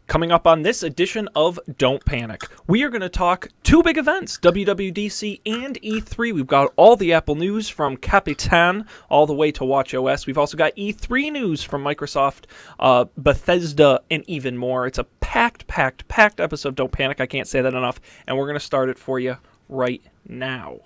Coming up on this edition of Don't Panic, we are going to talk two big events, WWDC and E3. We've got all the Apple news from Capitan all the way to watchOS. We've also got E3 news from Microsoft, Bethesda, and even more. It's a packed episode of Don't Panic. I can't say that enough, and we're going to start it for you right now.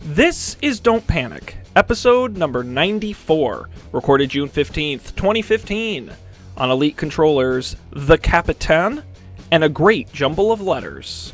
This is Don't Panic, episode number 94, recorded June 15th, 2015, on Elite Controllers, the Capitan, and a great jumble of letters.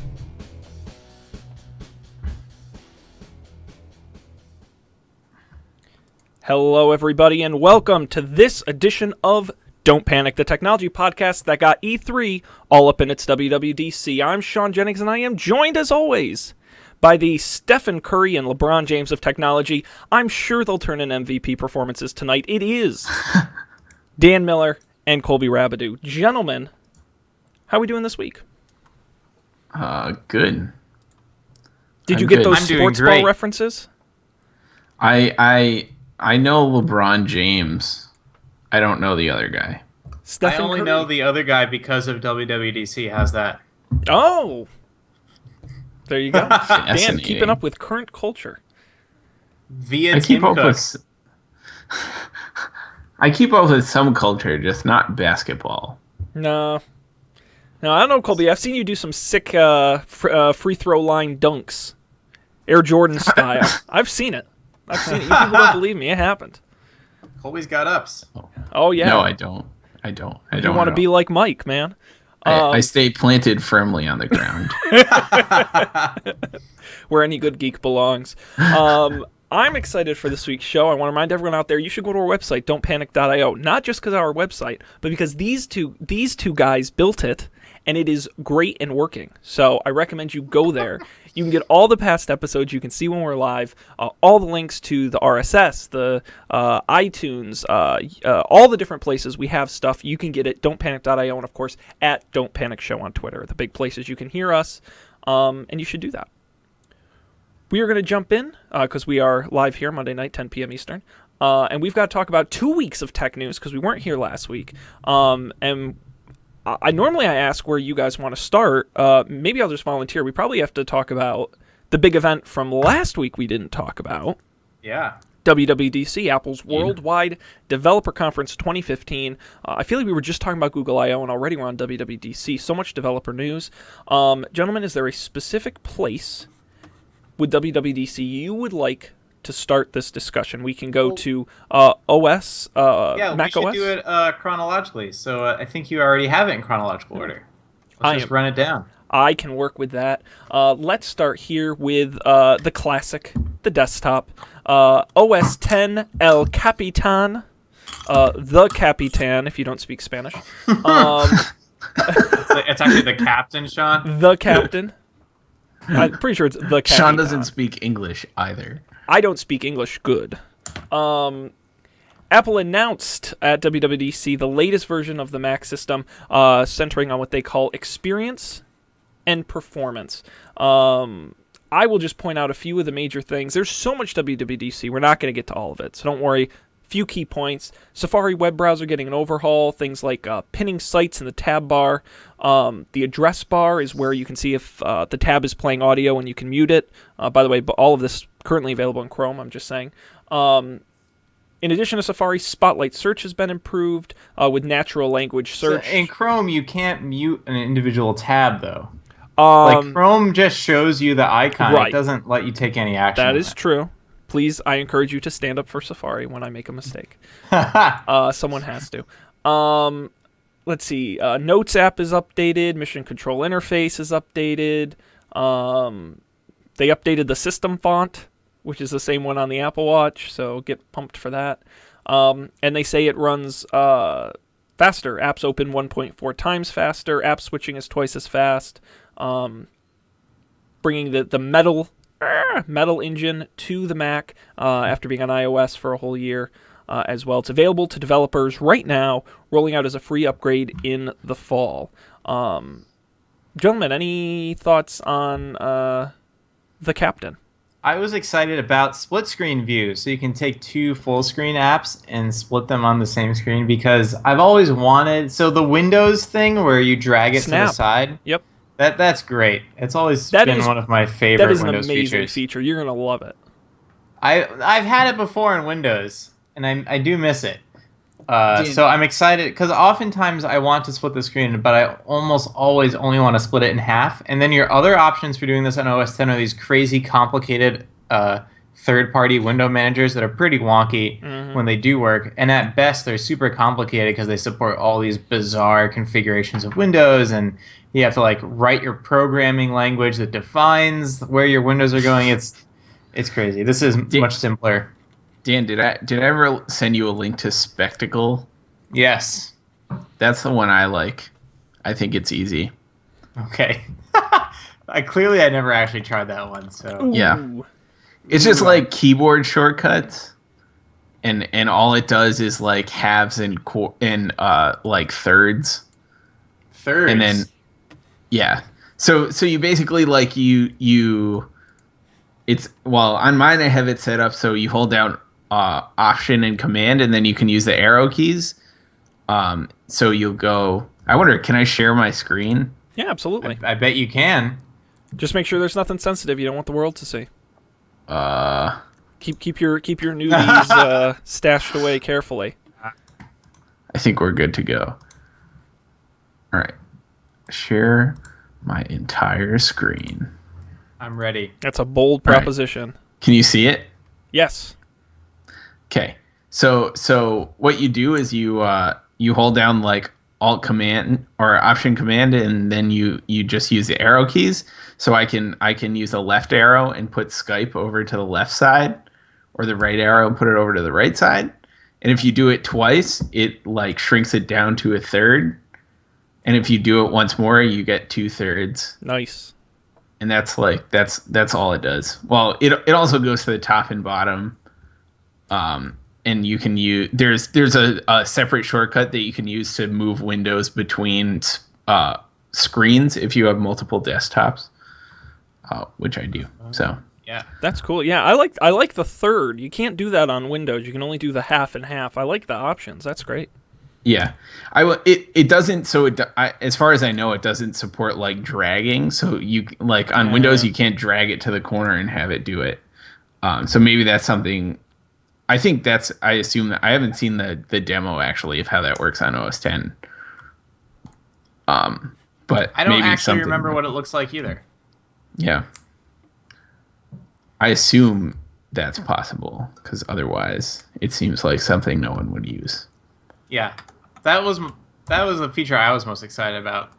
Hello, everybody, and welcome to this edition of Don't Panic, the technology podcast that got E3 all up in its WWDC. I'm Sean Jennings, and I am joined, as always, by the Stephen Curry and LeBron James of technology. I'm sure they'll turn in MVP performances tonight. It is Dan Miller and Colby Rabideau. Gentlemen, how are we doing this week? Good. Did you get those sports ball references? I know LeBron James. I don't know the other guy. I only know the other guy because of WWDC has that. Oh, there you go. Dan, keeping up with current culture. Via Tim Cook. I keep up with some culture, just not basketball. No, I don't know, Colby. I've seen you do some sick free throw line dunks, Air Jordan style. I've seen it. You people don't believe me. It happened. Colby's got ups. Oh yeah. No, I don't. You want to be like Mike, man. I stay planted firmly on the ground. Where any good geek belongs. I'm excited for this week's show. I want to remind everyone out there, you should go to our website, don'tpanic.io. Not just because of our website, but because these two guys built it, and it is great and working. So I recommend you go there. You can get all the past episodes. You can see when we're live. All the links to the RSS, the iTunes, all the different places we have stuff. You can get it, don'tpanic.io, and of course, at Don't Panic Show on Twitter. The big places you can hear us, and you should do that. We are going to jump in, because we are live here Monday night, 10 p.m. Eastern. And we've got to talk about 2 weeks of tech news, because we weren't here last week. And I normally ask where you guys want to start. Maybe I'll just volunteer. We probably have to talk about the big event from last week we didn't talk about. Yeah. WWDC, Apple's Worldwide Developer Conference 2015. I feel like we were just talking about Google I/O, and already we're on WWDC. So much developer news. Gentlemen, is there a specific place with WWDC you would like to start this discussion? We can go to OS, Mac we should OS. do it chronologically. So I think you already have it in chronological order. Let's just run it down. I can work with that. Let's start here with the classic, the desktop. OS 10 El Capitan, the Capitan, if you don't speak Spanish. It's actually the Captain, Sean. The Captain. I'm pretty sure it's the Capitan. Sean doesn't speak English either. I don't speak English good. Apple announced at WWDC the latest version of the Mac system, centering on what they call experience and performance. I will just point out a few of the major things. There's so much WWDC, we're not going to get to all of it, so don't worry. Few key points. Safari web browser getting an overhaul. Things like pinning sites in the tab bar. The address bar is where you can see if the tab is playing audio and you can mute it. By the way, all of this currently available in Chrome, I'm just saying. In addition to Safari, Spotlight Search has been improved with natural language search. So in Chrome, you can't mute an individual tab, though. Like Chrome just shows you the icon. Right. It doesn't let you take any action. That is true. Please, I encourage you to stand up for Safari when I make a mistake. Someone has to. Let's see. Notes app is updated. Mission Control Interface is updated. They updated the system font, which is the same one on the Apple Watch, so get pumped for that. And they say it runs faster. Apps open 1.4 times faster. App switching is twice as fast. Bringing the Metal engine to the Mac after being on iOS for a whole year as well. It's available to developers right now, rolling out as a free upgrade in the fall. Gentlemen, any thoughts on the Captain? I was excited about split screen view, so you can take two full screen apps and split them on the same screen because I've always wanted. So the Windows thing where you drag it to the Snap. side, Yep. that's great. It's always That been is one of my that favorite is an Windows amazing features. feature. You're gonna love it. I've had it before in Windows, and I do miss it. Dan, So I'm excited because oftentimes I want to split the screen, but I almost always only want to split it in half. And then your other options for doing this on OS 10 are these crazy complicated third-party window managers that are pretty wonky when they do work. And at best, they're super complicated because they support all these bizarre configurations of Windows, and you have to like write your programming language that defines where your windows are going. It's crazy. This is much simpler. Dan, did I ever send you a link to Spectacle? Yes. That's the one I like. I think it's easy. Okay. I never actually tried that one. So Yeah. Ooh. It's just like keyboard shortcuts, and all it does is like halves and like thirds, thirds. and then yeah. So you basically like it's well on mine I have it set up so you hold down Option and Command, and then you can use the arrow keys. So you'll go. I wonder, can I share my screen? Yeah, absolutely. I bet you can. Just make sure there's nothing sensitive you don't want the world to see. Keep your newbies stashed away carefully. I think we're good to go. All right, share my entire screen. I'm ready. That's a bold proposition. Right. Can you see it? Yes. Okay. So what you do is you hold down like Alt Command or Option Command, and then you just use the arrow keys. So I can use the left arrow and put Skype over to the left side, or the right arrow and put it over to the right side. And if you do it twice, it like shrinks it down to a third. And if you do it once more, you get 2/3. Nice. And that's all it does. Well, it also goes to the top and bottom. And you can use there's a separate shortcut that you can use to move windows between screens if you have multiple desktops, which I do. So Yeah. That's cool. Yeah, I like the third. You can't do that on Windows. You can only do the half and half. I like the options. That's great. yeah, it doesn't. So as far as I know, it doesn't support like dragging. So you like on Windows, you can't drag it to the corner and have it do it. So maybe that's something. I assume that I haven't seen the demo actually of how that works on OS 10. But I don't maybe actually remember what it looks like either. Yeah. I assume that's possible because otherwise it seems like something no one would use. Yeah. That was the feature I was most excited about.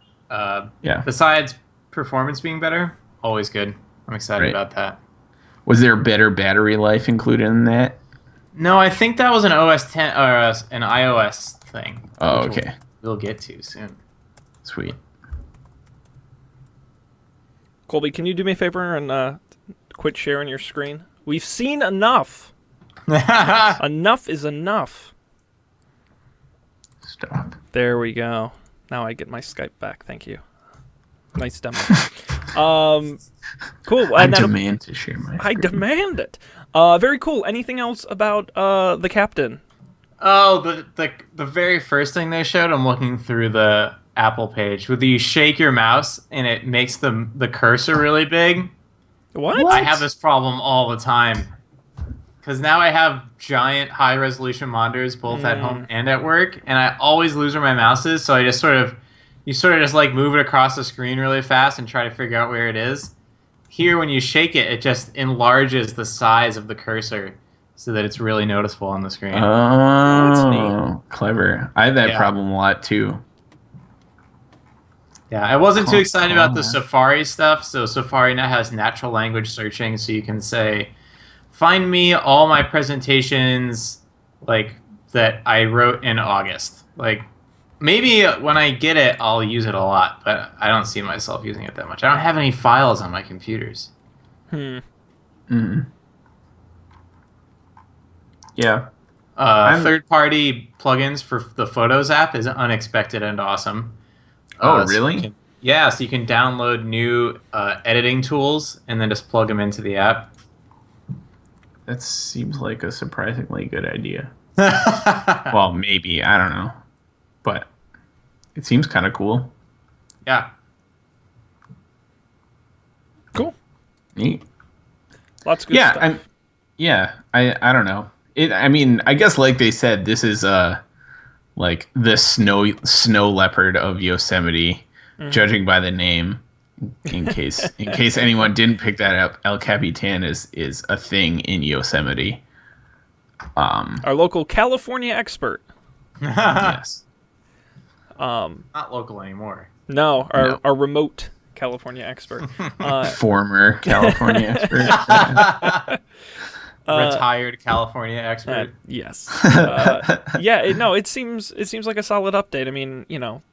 Yeah. Besides performance being better, always good. I'm excited about that. Was there better battery life included in that? No, I think that was an OS 10 or an iOS thing. Oh, okay. We'll get to soon. Sweet. Colby, can you do me a favor and quit sharing your screen? We've seen enough. Enough is enough. Stop. There we go. Now I get my Skype back. Thank you. Nice demo. Cool. I demand to share my screen. I demand it. Very cool. Anything else about the Captain? Oh, the very first thing they showed, I'm looking through the Apple page, where you shake your mouse and it makes the cursor really big. What? I have this problem all the time. Because now I have giant high-resolution monitors both at home and at work, and I always lose where my mouse is, so I just you just like move it across the screen really fast and try to figure out where it is. Here, when you shake it, it just enlarges the size of the cursor so that it's really noticeable on the screen. Oh, clever. I have that problem a lot, too. Yeah, I wasn't too excited about the Safari stuff, so Safari now has natural language searching, so you can say, find me all my presentations like that I wrote in August. Like, maybe when I get it, I'll use it a lot, but I don't see myself using it that much. I don't have any files on my computers. Yeah. Third-party plugins for the Photos app is unexpected and awesome. Oh, really? So you can download new editing tools and then just plug them into the app. That seems like a surprisingly good idea. Yeah. Well, maybe, I don't know, but it seems kind of cool. Cool. Neat. Lots of good Yeah, stuff. I don't know. I mean, I guess like they said, this is like the snow leopard of Yosemite, judging by the name. In case anyone didn't pick that up, El Capitan is a thing in Yosemite. Our local California expert. Yes. Not local anymore. No, No. our remote California expert. Former California expert. Retired California expert. Yes. It seems like a solid update. I mean,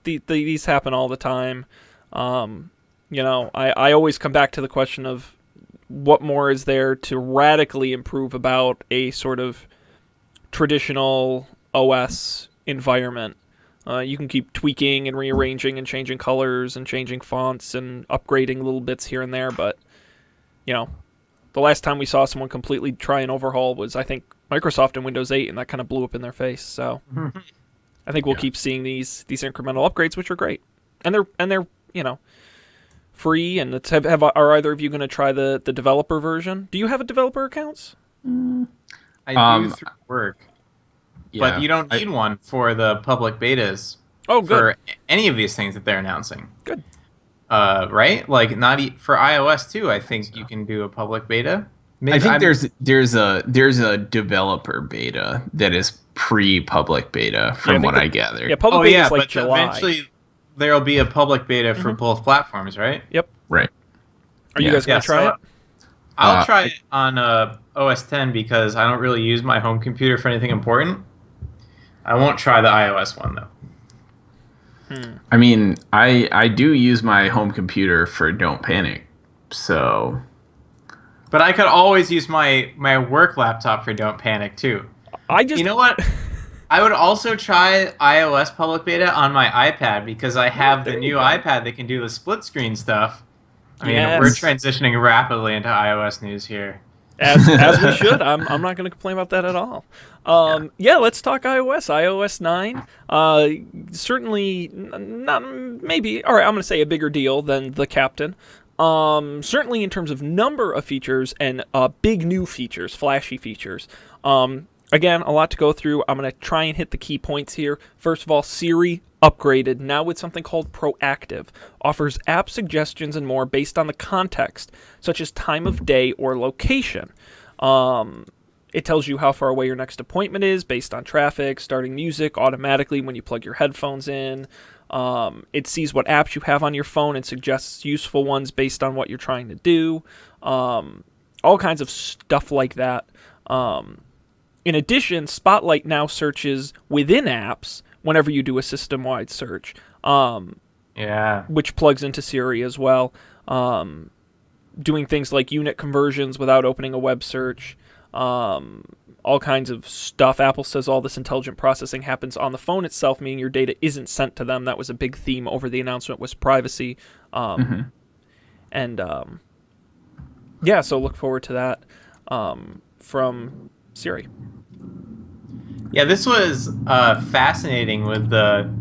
these happen all the time. I always come back to the question of what more is there to radically improve about a sort of traditional OS environment. You can keep tweaking and rearranging and changing colors and changing fonts and upgrading little bits here and there, but the last time we saw someone completely try and overhaul was, I think, Microsoft in Windows 8, and that kind of blew up in their face. So I think we'll keep seeing these incremental upgrades, which are great, and they're free. And are either of you going to try the developer version? Do you have a developer accounts? I do through work, Yeah, but you don't need one for the public betas. Oh, good. For any of these things that they're announcing. Good. Right? Like for iOS too. I think you can do a public beta. I think there's a developer beta that is pre-public beta from what I gather. Yeah, public beta is like July. Eventually there'll be a public beta for both platforms, right? Yep. Right. Are you guys going to try it? I'll try it on OS 10 because I don't really use my home computer for anything important. I won't try the iOS one though. I mean, I do use my home computer for Don't Panic, so. But I could always use my work laptop for Don't Panic too. You know what? I would also try iOS public beta on my iPad because I have the new iPad that can do the split screen stuff. I mean, we're transitioning rapidly into iOS news here. As we should. I'm not going to complain about that at all. Let's talk iOS. iOS 9, certainly not maybe. All right, I'm going to say a bigger deal than the Captain. Certainly in terms of number of features and big new features, flashy features. Again, a lot to go through. I'm going to try and hit the key points here. First of all, Siri upgraded now with something called Proactive. Offers app suggestions and more based on the context, such as time of day or location. It tells you how far away your next appointment is based on traffic, starting music automatically when you plug your headphones in. It sees what apps you have on your phone and suggests useful ones based on what you're trying to do. All kinds of stuff like that. In addition, Spotlight now searches within apps whenever you do a system-wide search, which plugs into Siri as well. Doing things like unit conversions without opening a web search, all kinds of stuff. Apple says all this intelligent processing happens on the phone itself, meaning your data isn't sent to them. That was a big theme over the announcement, was privacy. So look forward to that from Siri. Yeah, this was fascinating with the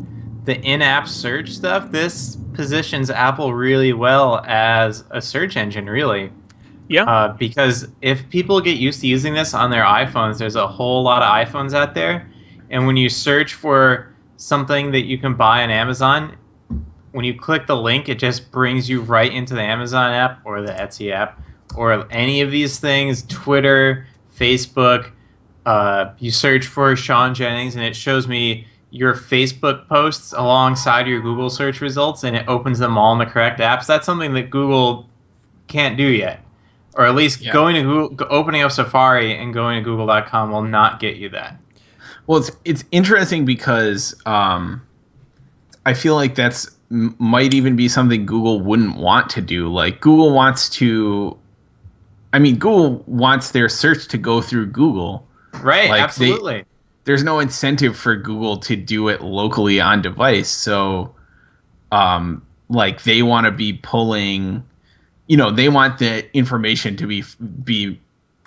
in-app search stuff. This positions Apple really well as a search engine, really. Yeah. Because if people get used to using this on their iPhones, there's a whole lot of iPhones out there, and when you search for something that you can buy on Amazon, when you click the link, it just brings you right into the Amazon app or the Etsy app or any of these things, Twitter, Facebook. You search for Sean Jennings, and it shows me your Facebook posts alongside your Google search results, and it opens them all in the correct apps. That's something that Google can't do yet. Or at least going to Google, opening up Safari and going to Google.com will not get you that. Well, it's interesting because I feel like might even be something Google wouldn't want to do. Like Google wants their search to go through Google. Right, like absolutely. There's no incentive for Google to do it locally on device. So, they want to be pulling, they want the information to be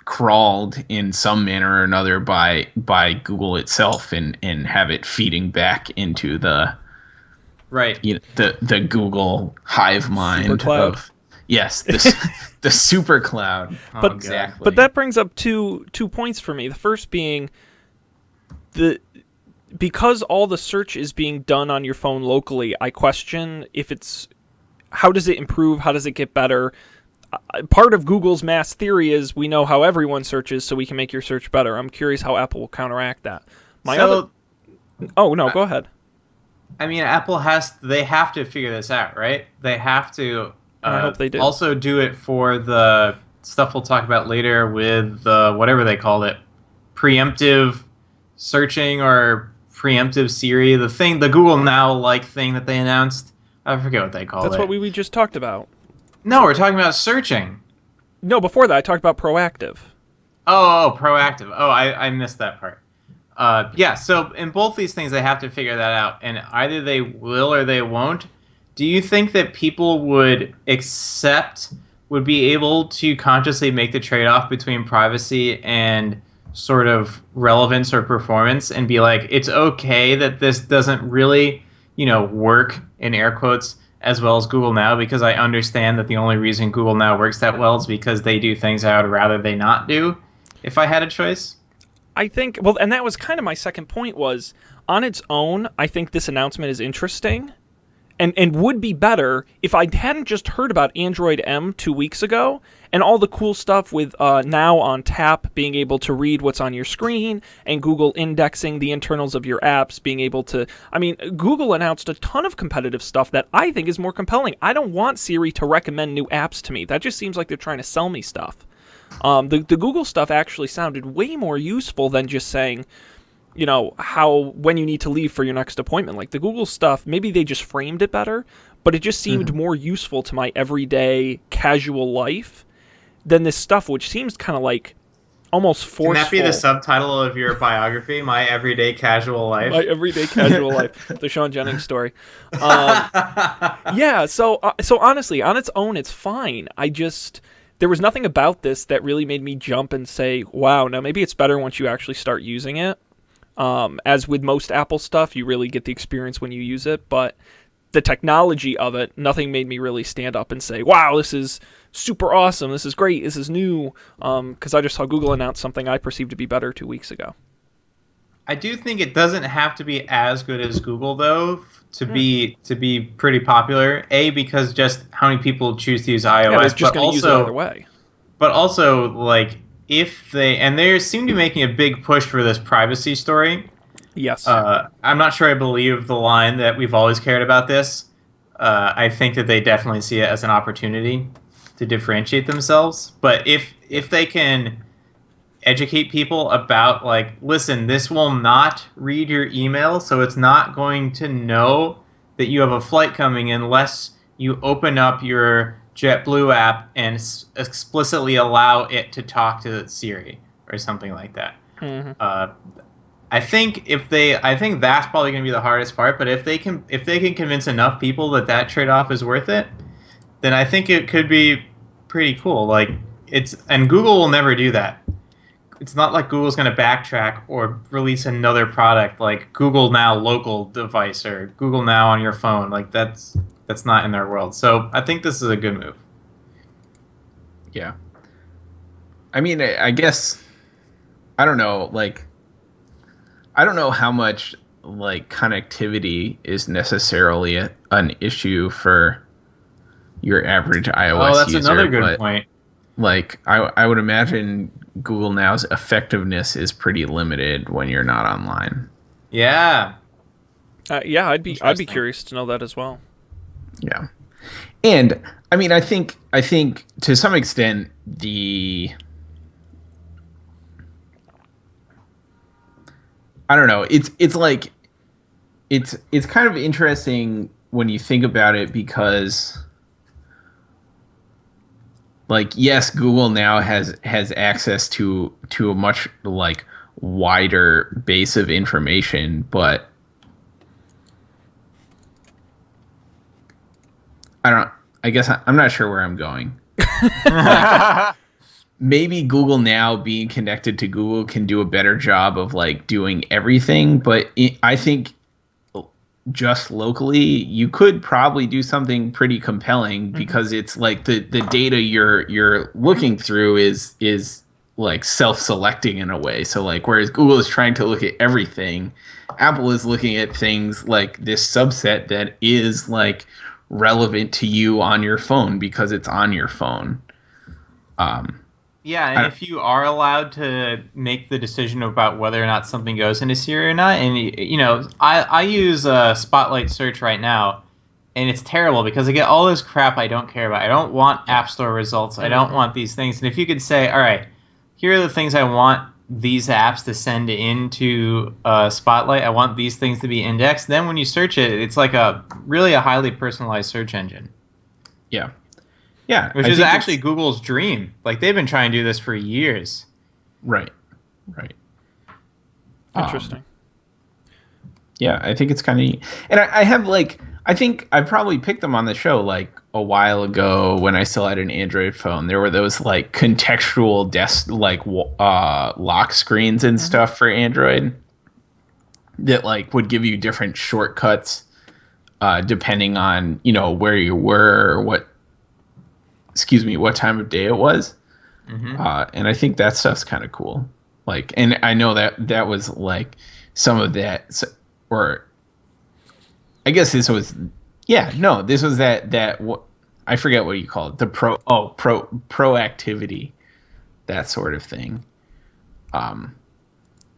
crawled in some manner or another by Google itself, and have it feeding back into the Right. the Google hive mind Supercloud. of yes, the super cloud. But Exactly. But that brings up two points for me. The first being because all the search is being done on your phone locally, I question if it's how does it improve? How does it get better? Part of Google's mass theory is we know how everyone searches, so we can make your search better. I'm curious how Apple will counteract that. Oh no, go ahead. I mean, they have to figure this out, right? They have to I hope they do. Also do it for the stuff we'll talk about later with whatever they called it, preemptive searching or preemptive Siri, the Google Now thing that they announced. I forget what they called it. That's what we just talked about. No, we're talking about searching. No, before that I talked about proactive. Oh, proactive. Oh, I missed that part. Yeah, so in both these things, they have to figure that out, and either they will or they won't. Do you think that people would be able to consciously make the trade-off between privacy and sort of relevance or performance and be like, it's okay that this doesn't really, work, in air quotes, as well as Google Now, because I understand that the only reason Google Now works that well is because they do things I would rather they not do if I had a choice? I think, well, and that was kind of my second point was, on its own, I think this announcement is interesting and would be better if I hadn't just heard about Android M 2 weeks ago and all the cool stuff with Now on tap, being able to read what's on your screen, and Google indexing the internals of your apps, being able to... I mean, Google announced a ton of competitive stuff that I think is more compelling. I don't want Siri to recommend new apps to me. That just seems like they're trying to sell me stuff. The Google stuff actually sounded way more useful than just saying, when you need to leave for your next appointment. Like the Google stuff, maybe they just framed it better, but it just seemed more useful to my everyday casual life than this stuff, which seems kind of like almost forceful. Can that be the subtitle of your biography, My Everyday Casual Life? My Everyday Casual Life, the Sean Jennings story. Yeah, so honestly, on its own, it's fine. There was nothing about this that really made me jump and say, wow, now maybe it's better once you actually start using it. As with most Apple stuff, you really get the experience when you use it, but the technology of it, nothing made me really stand up and say, wow, this is super awesome, this is great, this is new, because I just saw Google announce something I perceived to be better 2 weeks ago. I do think it doesn't have to be as good as Google, though, to be pretty popular. A, because just how many people choose to use iOS, yeah, they're just going to use it either way. But also, if they seem to be making a big push for this privacy story. Yes. I'm not sure I believe the line that we've always cared about this. I think that they definitely see it as an opportunity to differentiate themselves. But if they can educate people about, listen, this will not read your email, so it's not going to know that you have a flight coming unless you open up your JetBlue app and explicitly allow it to talk to Siri or something like that. Mm-hmm. I think that's probably going to be the hardest part. But if they can convince enough people that trade-off is worth it, then I think it could be pretty cool. And Google will never do that. It's not like Google's going to backtrack or release another product like Google Now local device or Google Now on your phone. That's not in their world. So I think this is a good move. Yeah. I mean, I guess, I don't know, I don't know how much, connectivity is necessarily an issue for your average iOS user. Oh, that's another good point. I would imagine Google Now's effectiveness is pretty limited when you're not online. Yeah. Yeah, I'd be curious to know that as well. Yeah. And I mean, I think to some extent I don't know. It's kind of interesting when you think about it because yes, Google now has access to a much wider base of information, but I guess I'm not sure where I'm going. maybe Google Now being connected to Google can do a better job of like doing everything, but I think just locally you could probably do something pretty compelling because it's like the data you're looking through is like self-selecting in a way. So like whereas Google is trying to look at everything, Apple is looking at things like this subset that is like relevant to you on your phone because it's on your phone. Yeah, and if you are allowed to make the decision about whether or not something goes into Siri or not, and I use Spotlight Search right now, and it's terrible because I get all this crap I don't care about. I don't want App Store results. I don't want these things. And if you could say, all right, here are the things I want these apps to send into Spotlight. I want these things to be indexed. Then when you search it, it's like a highly personalized search engine. Yeah. Yeah. Which is actually Google's dream. Like, they've been trying to do this for years. Right. Interesting. Yeah, I think it's kind of neat. And I have like, I think I probably picked them on the show like a while ago when I still had an Android phone. There were those like contextual lock screens and stuff for Android that like would give you different shortcuts depending on, where you were or what time of day it was. And I think that stuff's kind of cool. Like, and I know that was like some of that, or I guess this was, this was that I forget what you call it. The proactivity, that sort of thing.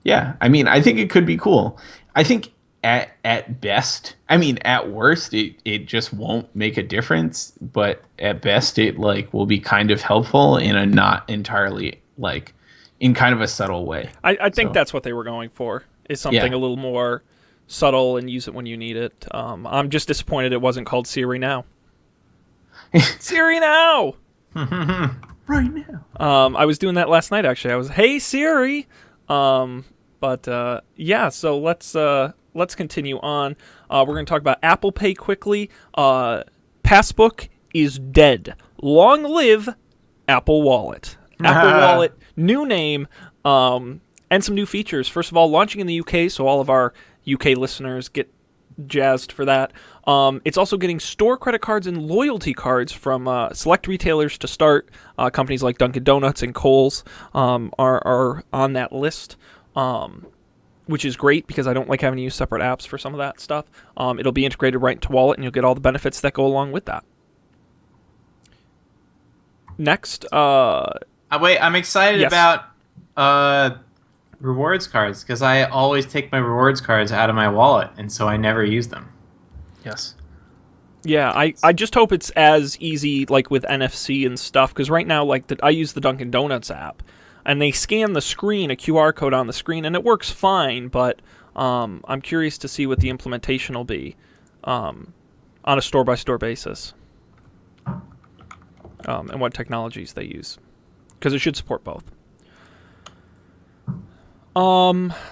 Yeah, I mean, I think it could be cool. I think at best, at worst, it just won't make a difference. But at best, it like will be kind of helpful in a not entirely like in kind of a subtle way. I think that's what they were going for. Is something a little more subtle and use it when you need it. I'm just disappointed it wasn't called Siri Now. Siri Now. Right now. I was doing that last night actually. I was, hey Siri. So let's continue on. We're going to talk about Apple Pay quickly. Passbook is dead. Long live Apple Wallet. Apple Wallet, new name, and some new features. First of all, launching in the UK, so all of our UK listeners get jazzed for that. It's also getting store credit cards and loyalty cards from select retailers to start. Companies like Dunkin' Donuts and Kohl's are on that list. Which is great because I don't like having to use separate apps for some of that stuff. It'll be integrated right into Wallet, and you'll get all the benefits that go along with that. Next, wait, I'm excited about rewards cards because I always take my rewards cards out of my wallet, and so I never use them. Yes. Yeah, I just hope it's as easy like with NFC and stuff because right now, like I use the Dunkin' Donuts app. And they scan the screen, a QR code on the screen, and it works fine, but I'm curious to see what the implementation will be on a store-by-store basis and what technologies they use, because it should support both.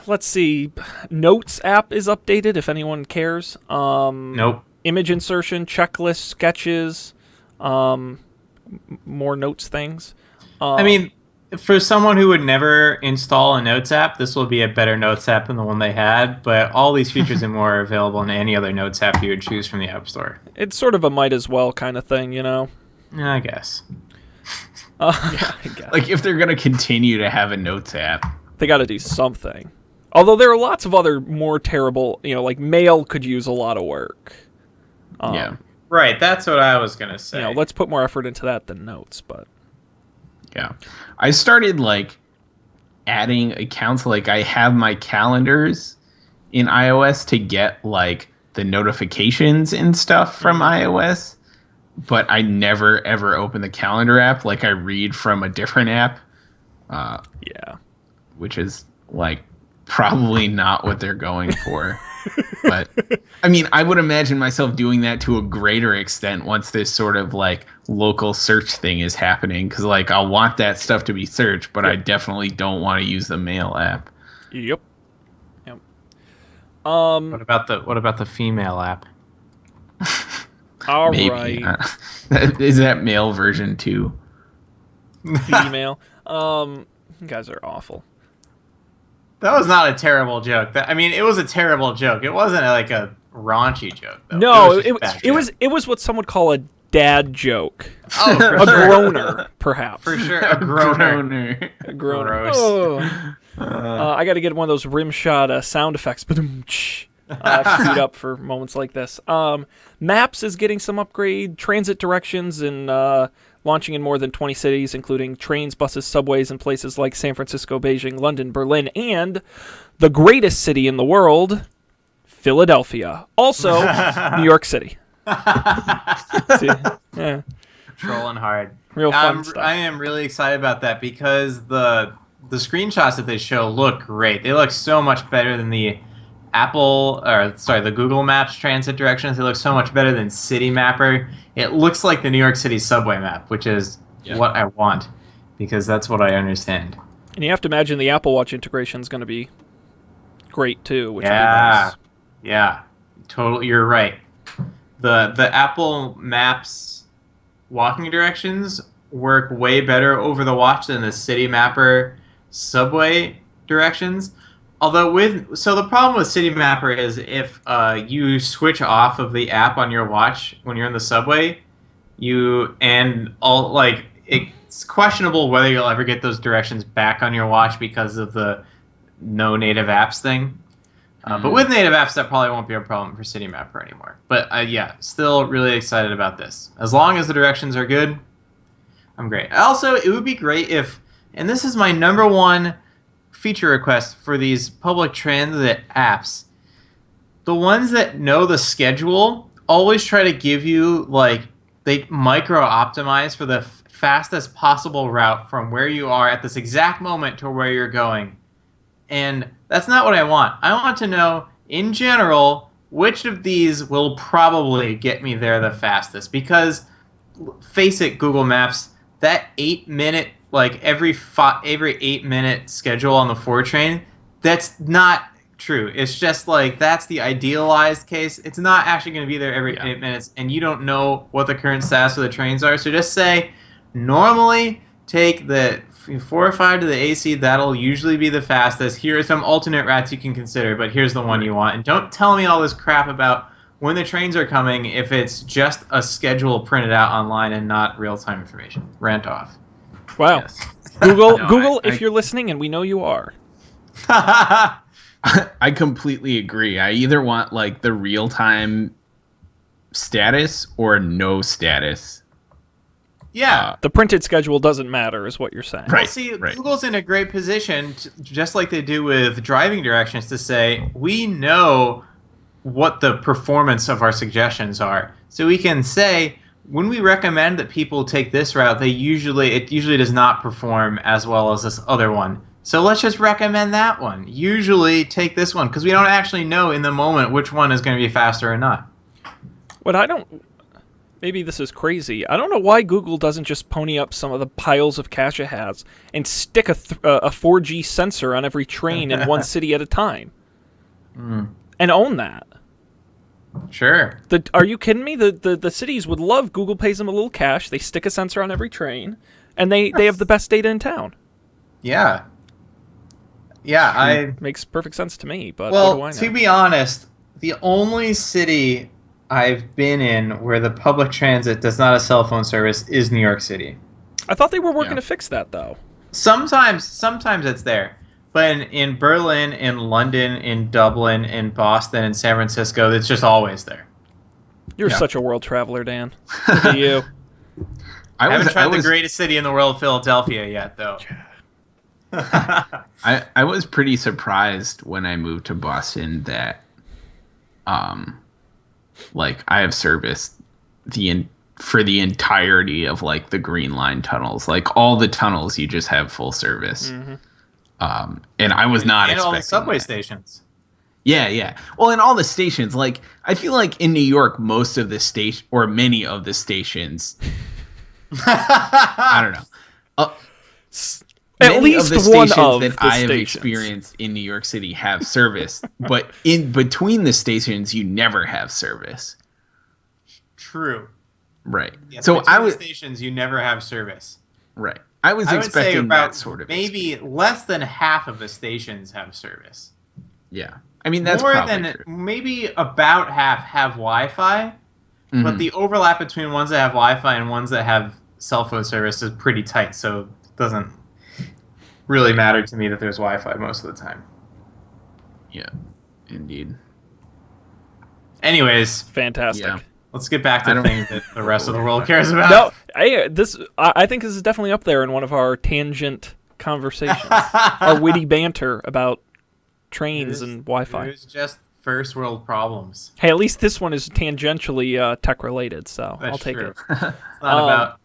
Let's see. Notes app is updated, if anyone cares. Nope. Image insertion, checklist, sketches, more notes things. For someone who would never install a Notes app, this will be a better Notes app than the one they had, but all these features and more are available in any other Notes app you would choose from the App Store. It's sort of a might as well kind of thing, I guess. I guess. Like, if they're going to continue to have a Notes app, they got to do something. Although there are lots of other more terrible, like Mail could use a lot of work. Yeah. Right, that's what I was going to say. Let's put more effort into that than Notes, but... Yeah. I started like adding accounts. Like I have my calendars in iOS to get like the notifications and stuff from iOS, but I never ever open the calendar app. Like I read from a different app. Which is like probably not what they're going for. But I would imagine myself doing that to a greater extent once this sort of like local search thing is happening, because like I'll want that stuff to be searched, but I definitely don't want to use the Mail app. Yep. What about the female app? All Maybe. right. Is that Mail version 2? Female. You guys are awful. That was not a terrible joke. It was a terrible joke. It wasn't like a raunchy joke, though. No, it was just a bad joke. it was what some would call a dad joke. Oh, for A sure. groaner, perhaps. For sure, a groaner. A groaner. Gross. Oh. I got to get one of those rim shot sound effects. Queued up for moments like this. Maps is getting some upgrade. Transit directions and launching in more than 20 cities, including trains, buses, subways, in places like San Francisco, Beijing, London, Berlin, and the greatest city in the world, Philadelphia. Also, New York City. See? Yeah. Trolling hard. Real fun stuff. I am really excited about that because the screenshots that they show look great. They look so much better than the the Google Maps transit directions. They look so much better than City Mapper. It looks like the New York City subway map, which is what I want because that's what I understand. And you have to imagine the Apple Watch integration is going to be great too, which would be nice. Yeah. Totally, you're right. The Apple Maps walking directions work way better over the watch than the City Mapper subway directions. Although the problem with City Mapper is if you switch off of the app on your watch when you're in the subway, it's questionable whether you'll ever get those directions back on your watch because of the no native apps thing. But with native apps, that probably won't be a problem for City Mapper anymore. But still really excited about this. As long as the directions are good, I'm great. Also, it would be great if, and this is my number one feature request for these public transit apps, the ones that know the schedule always try to give you, they micro-optimize for the fastest possible route from where you are at this exact moment to where you're going. And that's not what I want. I want to know, in general, which of these will probably get me there the fastest. Because, face it, Google Maps, that 8-minute, every 8-minute schedule on the 4 train, that's not true. It's just that's the idealized case. It's not actually going to be there every 8 minutes, and you don't know what the current status of the trains are. So just say, normally take the 4 or 5 to the AC, that'll usually be the fastest. Here are some alternate routes you can consider, but here's the one you want. And don't tell me all this crap about when the trains are coming if it's just a schedule printed out online and not real-time information. Rant off. Wow. Yes. Google, if you're listening, and we know you are. I completely agree. I either want the real-time status or no status. Yeah. The printed schedule doesn't matter, is what you're saying. Right. Well, see, Google's in a great position, just like they do with driving directions, to say, we know what the performance of our suggestions are. So we can say, when we recommend that people take this route, it usually does not perform as well as this other one. So let's just recommend that one. Usually take this one, because we don't actually know in the moment which one is going to be faster or not. Maybe this is crazy. I don't know why Google doesn't just pony up some of the piles of cash it has and stick a 4G sensor on every train in one city at a time. And own that. Sure. Are you kidding me? The cities would love Google pays them a little cash. They stick a sensor on every train, and they have the best data in town. Yeah. Yeah, It makes perfect sense to me. But what do I know? To be honest, the only city I've been in where the public transit does not have cell phone service is New York City. I thought they were working to fix that, though. Sometimes it's there. But in Berlin, in London, in Dublin, in Boston, in San Francisco, it's just always there. You're such a world traveler, Dan. Look at you. I haven't tried the greatest city in the world, Philadelphia, yet, though. I was pretty surprised when I moved to Boston that, I have service for the entirety of the Green Line tunnels. All the tunnels, you just have full service. Mm-hmm. And I was not expecting all the subway stations. Yeah. Well, in all the stations, I feel like in New York, most of the station or many of the stations, I don't know. At least of the one stations of that the I have stations. experienced in New York City have service, but in between the stations, you never have service. True. Right. Yeah, so between the stations, you never have service. Right. I was I would say expecting about that sort of maybe less than half of the stations have service. Yeah. I mean, that's More probably than true. maybe about half have Wi-Fi, but Mhm. the overlap between ones that have Wi-Fi and ones that have cell phone service is pretty tight, so it doesn't really matter to me that there's Wi-Fi most of the time. Yeah, indeed. Anyways, Fantastic. Yeah. let's get back I to don't- things that the rest of the world cares about. No, I think this is definitely up there in one of our tangent conversations, our witty banter about trains and Wi-Fi. There's just first world problems. Hey, at least this one is tangentially tech related, so That's I'll take true. it. It's not about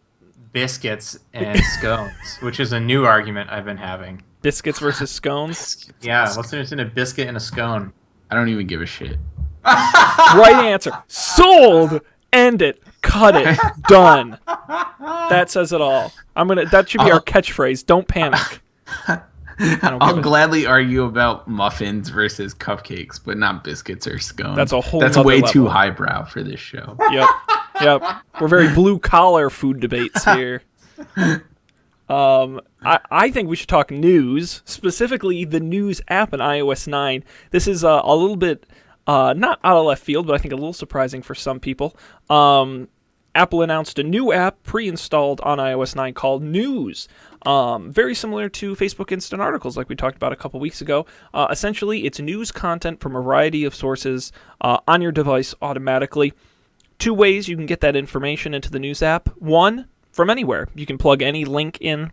biscuits and scones, which is a new argument I've been having. Biscuits versus scones. Yeah, what's the difference between a biscuit and a scone? I don't even give a shit. Right answer. Sold. End it. Cut it. Done. That says it all. That should be our catchphrase. Don't panic. I'll gladly argue about muffins versus cupcakes, but not biscuits or scones. That's a whole That's nother way too level. highbrow for this show. Yep. We're very blue collar food debates here. I think we should talk news, specifically the news app in iOS 9. This is a little bit not out of left field, but I think a little surprising for some people. Apple announced a new app pre-installed on iOS 9 called News. Very similar to Facebook Instant Articles like we talked about a couple weeks ago. Essentially, it's news content from a variety of sources on your device automatically. 2 ways you can get that information into the News app. 1, from anywhere. You can plug any link in.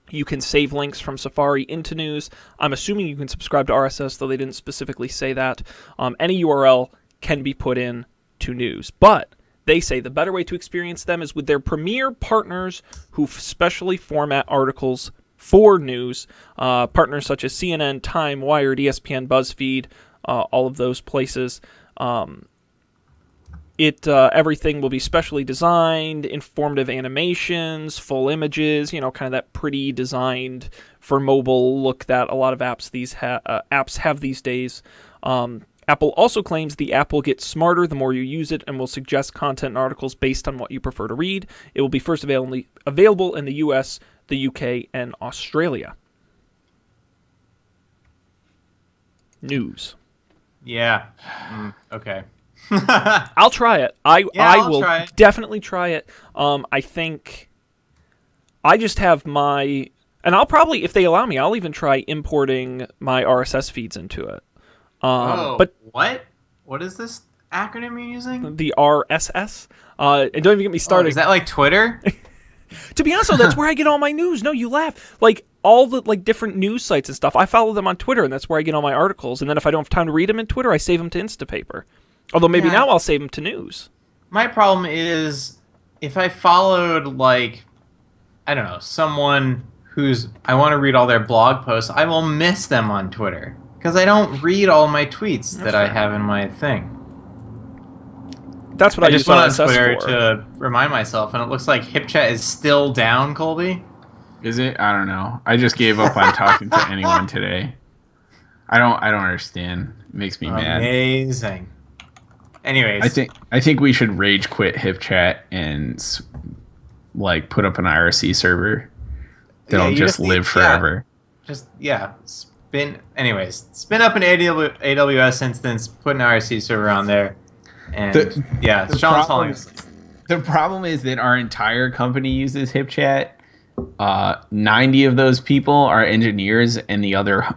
You can save links from Safari into News. I'm assuming you can subscribe to RSS, though they didn't specifically say that. Any URL can be put in to News. But they say the better way to experience them is with their premier partners who specially format articles for news. Partners such as CNN, Time, Wired, ESPN, BuzzFeed, all of those places. Everything will be specially designed, informative animations, full images, kind of that pretty designed for mobile look that a lot of apps have these days. Apple also claims the app will get smarter the more you use it and will suggest content and articles based on what you prefer to read. It will be first available in the US, the UK, and Australia. News. Yeah. Okay. I'll try it. I will try it. definitely try it. I think I just have and I'll probably, if they allow me, I'll even try importing my RSS feeds into it. But what? What is this acronym you're using? the RSS. And don't even get me started. Is that like Twitter? To be honest, though, that's where I get all my news. No, you laugh. Like all the different news sites and stuff. I follow them on Twitter, and that's where I get all my articles. And then if I don't have time to read them in Twitter, I save them to Instapaper. Although maybe now I'll save them to News. My problem is if I followed I don't know, someone I want to read all their blog posts, I will miss them on Twitter because I don't read all my tweets that I have in my thing. That's what I just use went on RSS Twitter for. to remind myself, and it looks like HipChat is still down, Colby. Is it? I don't know. I just gave up on talking to anyone today. I don't understand. It makes me mad. Amazing. Anyways, I think we should rage quit HipChat and put up an IRC server that'll just live forever. Spin up an AWS instance, put an IRC server on there, and Sean's telling us. The problem is that our entire company uses HipChat. 90 of those people are engineers, and the other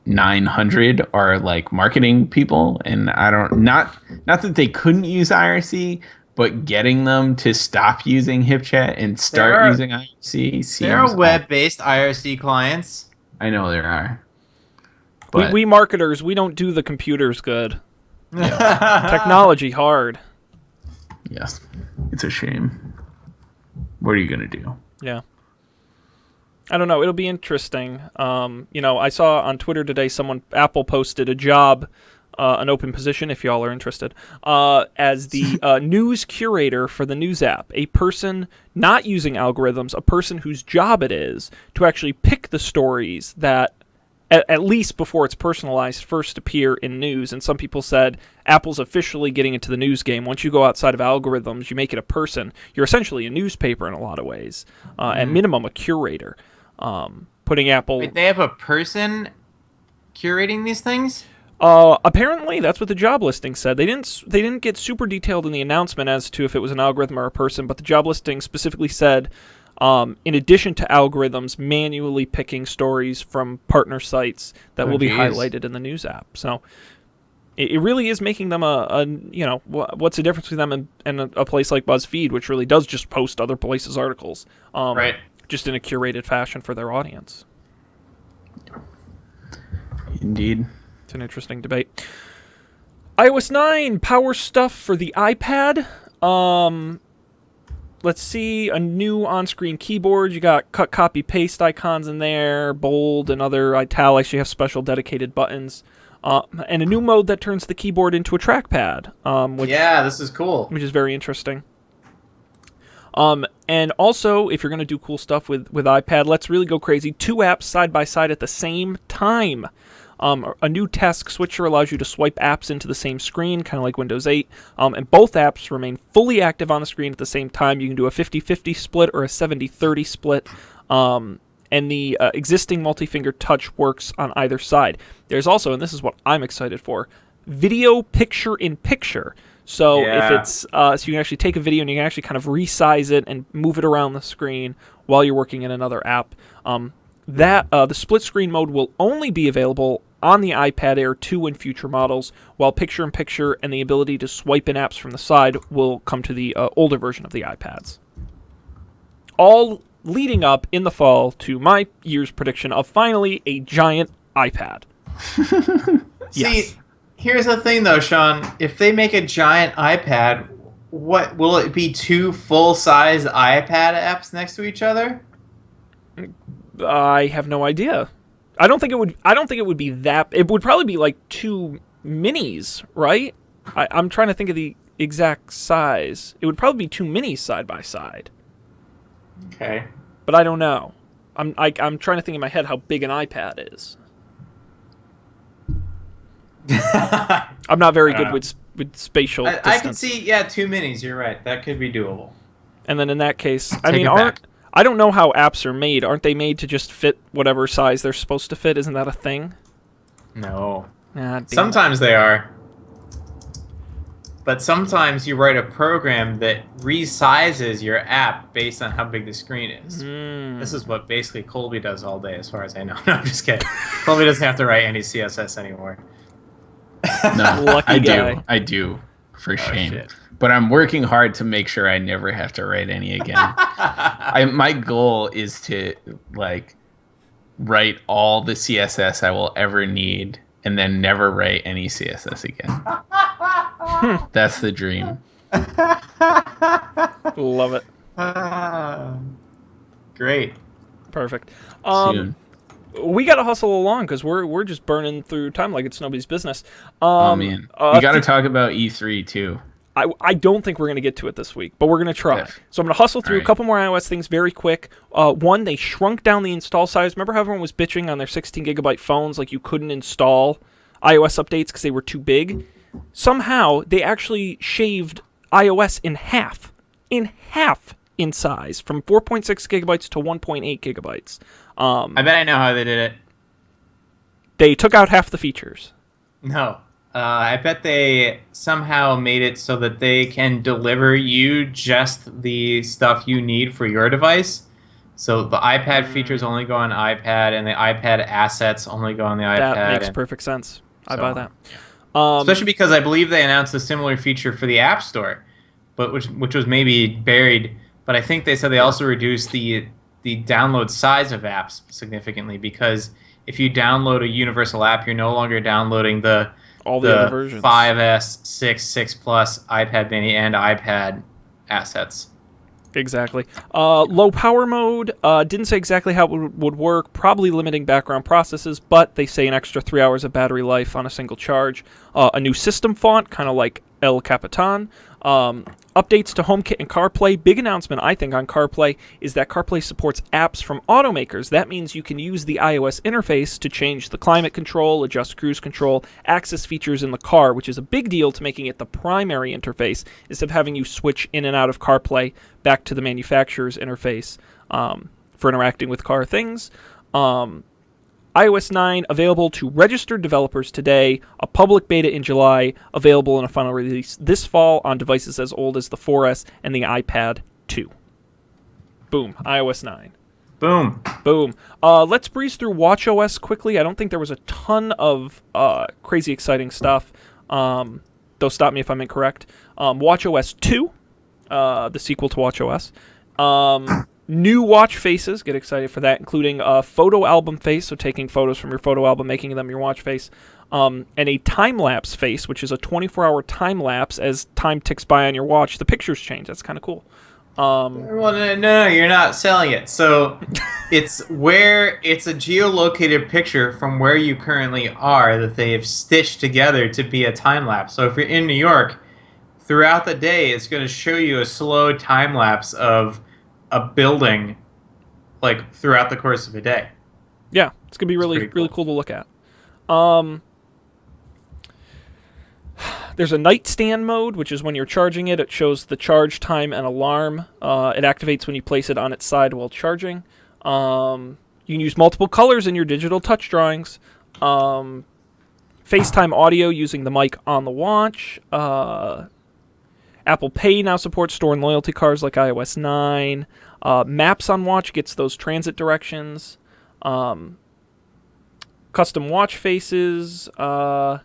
900 are marketing people, and I don't not that they couldn't use IRC, but getting them to stop using HipChat and start using IRC seems there are web-based IRC clients. I know there are. We marketers, we don't do the computers good. Technology hard. Yes, it's a shame. What are you gonna do? Yeah. I don't know. It'll be interesting. I saw on Twitter today Apple posted a job, an open position, if y'all are interested, as the news curator for the News app. A person not using algorithms, a person whose job it is to actually pick the stories that at least before it's personalized, first appear in news. And some people said Apple's officially getting into the news game. Once you go outside of algorithms, you make it a person. You're essentially a newspaper in a lot of ways. At minimum, a curator. Putting Apple... Wait, they have a person curating these things? Apparently, that's what the job listing said. They didn't get super detailed in the announcement as to if it was an algorithm or a person, but the job listing specifically said... in addition to algorithms, manually picking stories from partner sites that will be highlighted in the news app. So it really is making them what's the difference between them and a place like BuzzFeed, which really does just post other places' articles, right? Just in a curated fashion for their audience. Indeed. It's an interesting debate. iOS 9 power stuff for the iPad. Let's see, a new on-screen keyboard. You got cut, copy, paste icons in there, bold and other italics. You have special dedicated buttons. And a new mode that turns the keyboard into a trackpad. This is cool. Which is very interesting. And also, if you're going to do cool stuff with iPad, let's really go crazy. 2 apps side by side at the same time. A new task switcher allows you to swipe apps into the same screen, kind of like Windows 8. And both apps remain fully active on the screen at the same time. You can do a 50-50 split or a 70-30 split. And the existing multi-finger touch works on either side. There's also, and this is what I'm excited for, video picture-in-picture. So if it's so you can actually take a video and you can actually kind of resize it and move it around the screen while you're working in another app. The split screen mode will only be available on the iPad Air 2 and future models, while picture-in-picture and the ability to swipe in apps from the side will come to the older version of the iPads. All leading up in the fall to my year's prediction of finally a giant iPad. See, here's the thing though, Sean. If they make a giant iPad, what will it be? 2 full-size iPad apps next to each other? I have no idea. I don't think it would be that. It would probably be like 2 minis, right? I'm trying to think of the exact size. It would probably be 2 minis side by side. Okay. But I don't know. I'm trying to think in my head how big an iPad is. I'm not very good with spatial distance. I can see, 2 minis. You're right. That could be doable. And then in that case, I don't know how apps are made. Aren't they made to just fit whatever size they're supposed to fit? Isn't that a thing? No. Damn Sometimes they are. But sometimes you write a program that resizes your app based on how big the screen is. This is what basically Colby does all day, as far as I know. No, I'm just kidding. Colby doesn't have to write any CSS anymore. No, Lucky guy. I do, for shame. Shit. But I'm working hard to make sure I never have to write any again. My goal is to write all the CSS I will ever need and then never write any CSS again. That's the dream. Love it. Great. Perfect. Soon. We got to hustle along because we're just burning through time like it's nobody's business. Oh, man. We got to talk about E3, too. I don't think we're going to get to it this week, but we're going to try. So I'm going to hustle through a couple more iOS things very quick. One, they shrunk down the install size. Remember how everyone was bitching on their 16-gigabyte phones like you couldn't install iOS updates because they were too big? Somehow, they actually shaved iOS in half. In size, from 4.6 gigabytes to 1.8 gigabytes. I bet I know how they did it. They took out half the features. No. I bet they somehow made it so that they can deliver you just the stuff you need for your device. So the iPad features only go on iPad, and the iPad assets only go on the iPad. That makes perfect sense. I buy that. Especially because I believe they announced a similar feature for the App Store, but which was maybe buried. But I think they said they also reduced the download size of apps significantly, because if you download a universal app, you're no longer downloading all the other versions. 5S, 6 Plus, iPad mini, and iPad assets. Exactly. Low power mode, didn't say exactly how it would work, probably limiting background processes, but they say an extra 3 hours of battery life on a single charge. A new system font, kind of like El Capitan. Updates to HomeKit and CarPlay. Big announcement, I think, on CarPlay is that CarPlay supports apps from automakers. That means you can use the iOS interface to change the climate control, adjust cruise control, access features in the car, which is a big deal to making it the primary interface instead of having you switch in and out of CarPlay back to the manufacturer's interface for interacting with car things. iOS 9 available to registered developers today, a public beta in July, available in a final release this fall on devices as old as the 4S and the iPad 2. Boom, iOS 9. Boom. Boom. Let's breeze through watchOS quickly. I don't think there was a ton of crazy exciting stuff. Though stop me if I'm incorrect. watchOS 2, the sequel to watchOS. New watch faces, get excited for that, including a photo album face, so taking photos from your photo album, making them your watch face, and a time-lapse face, which is a 24-hour time-lapse. As time ticks by on your watch, the pictures change. That's kind of cool. Well, no, you're not selling it. So it's a geolocated picture from where you currently are that they have stitched together to be a time-lapse. So if you're in New York, throughout the day, it's going to show you a slow time-lapse of a building, like, throughout the course of a day. Yeah, it's gonna be really cool to look at. There's a nightstand mode, which is when you're charging it. It shows the charge time and alarm. It activates when you place it on its side while charging. You can use multiple colors in your digital touch drawings. FaceTime audio using the mic on the watch. Apple Pay now supports storing loyalty cards like iOS 9. Maps on watch gets those transit directions. Custom watch faces. The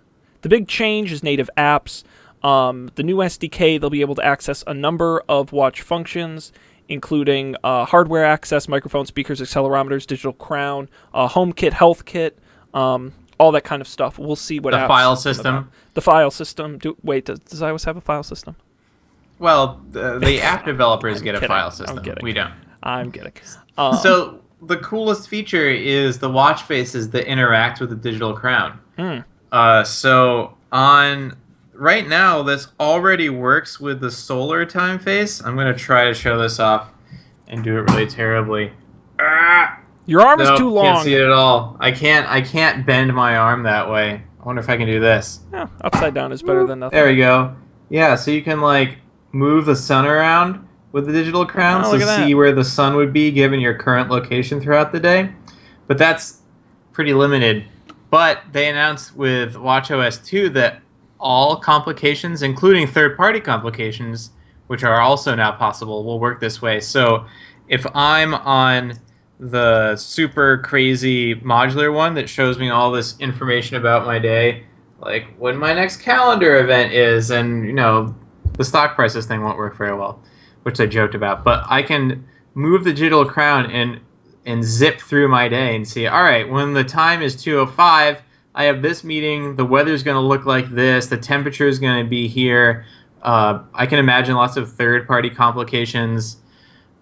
big change is native apps. The new SDK, they'll be able to access a number of watch functions, including hardware access, microphone, speakers, accelerometers, digital crown, HomeKit, HealthKit, all that kind of stuff. We'll see what the file system. The file system. Does iOS have a file system? Well, the app developers get kidding. a file system. I'm kidding. We don't. I'm kidding. So the coolest feature is the watch faces that interact with the digital crown. So on right now, this already works with the solar time face. I'm going to try to show this off and do it really terribly. Your arm is too long. Can't see it at all. I can't bend my arm that way. I wonder if I can do this. Yeah, upside down is better than nothing. There we go. Yeah, so you can like move the sun around with the digital crown to see where the sun would be given your current location throughout the day. But that's pretty limited. But they announced with watchOS 2 that all complications, including third-party complications, which are also now possible, will work this way. So if I'm on the super crazy modular one that shows me all this information about my day, like when my next calendar event is, and the stock prices thing won't work very well, which I joked about, but I can move the digital crown and zip through my day and see, all right, when the time is 2:05, I have this meeting, the weather's going to look like this, the temperature is going to be here. I can imagine lots of third-party complications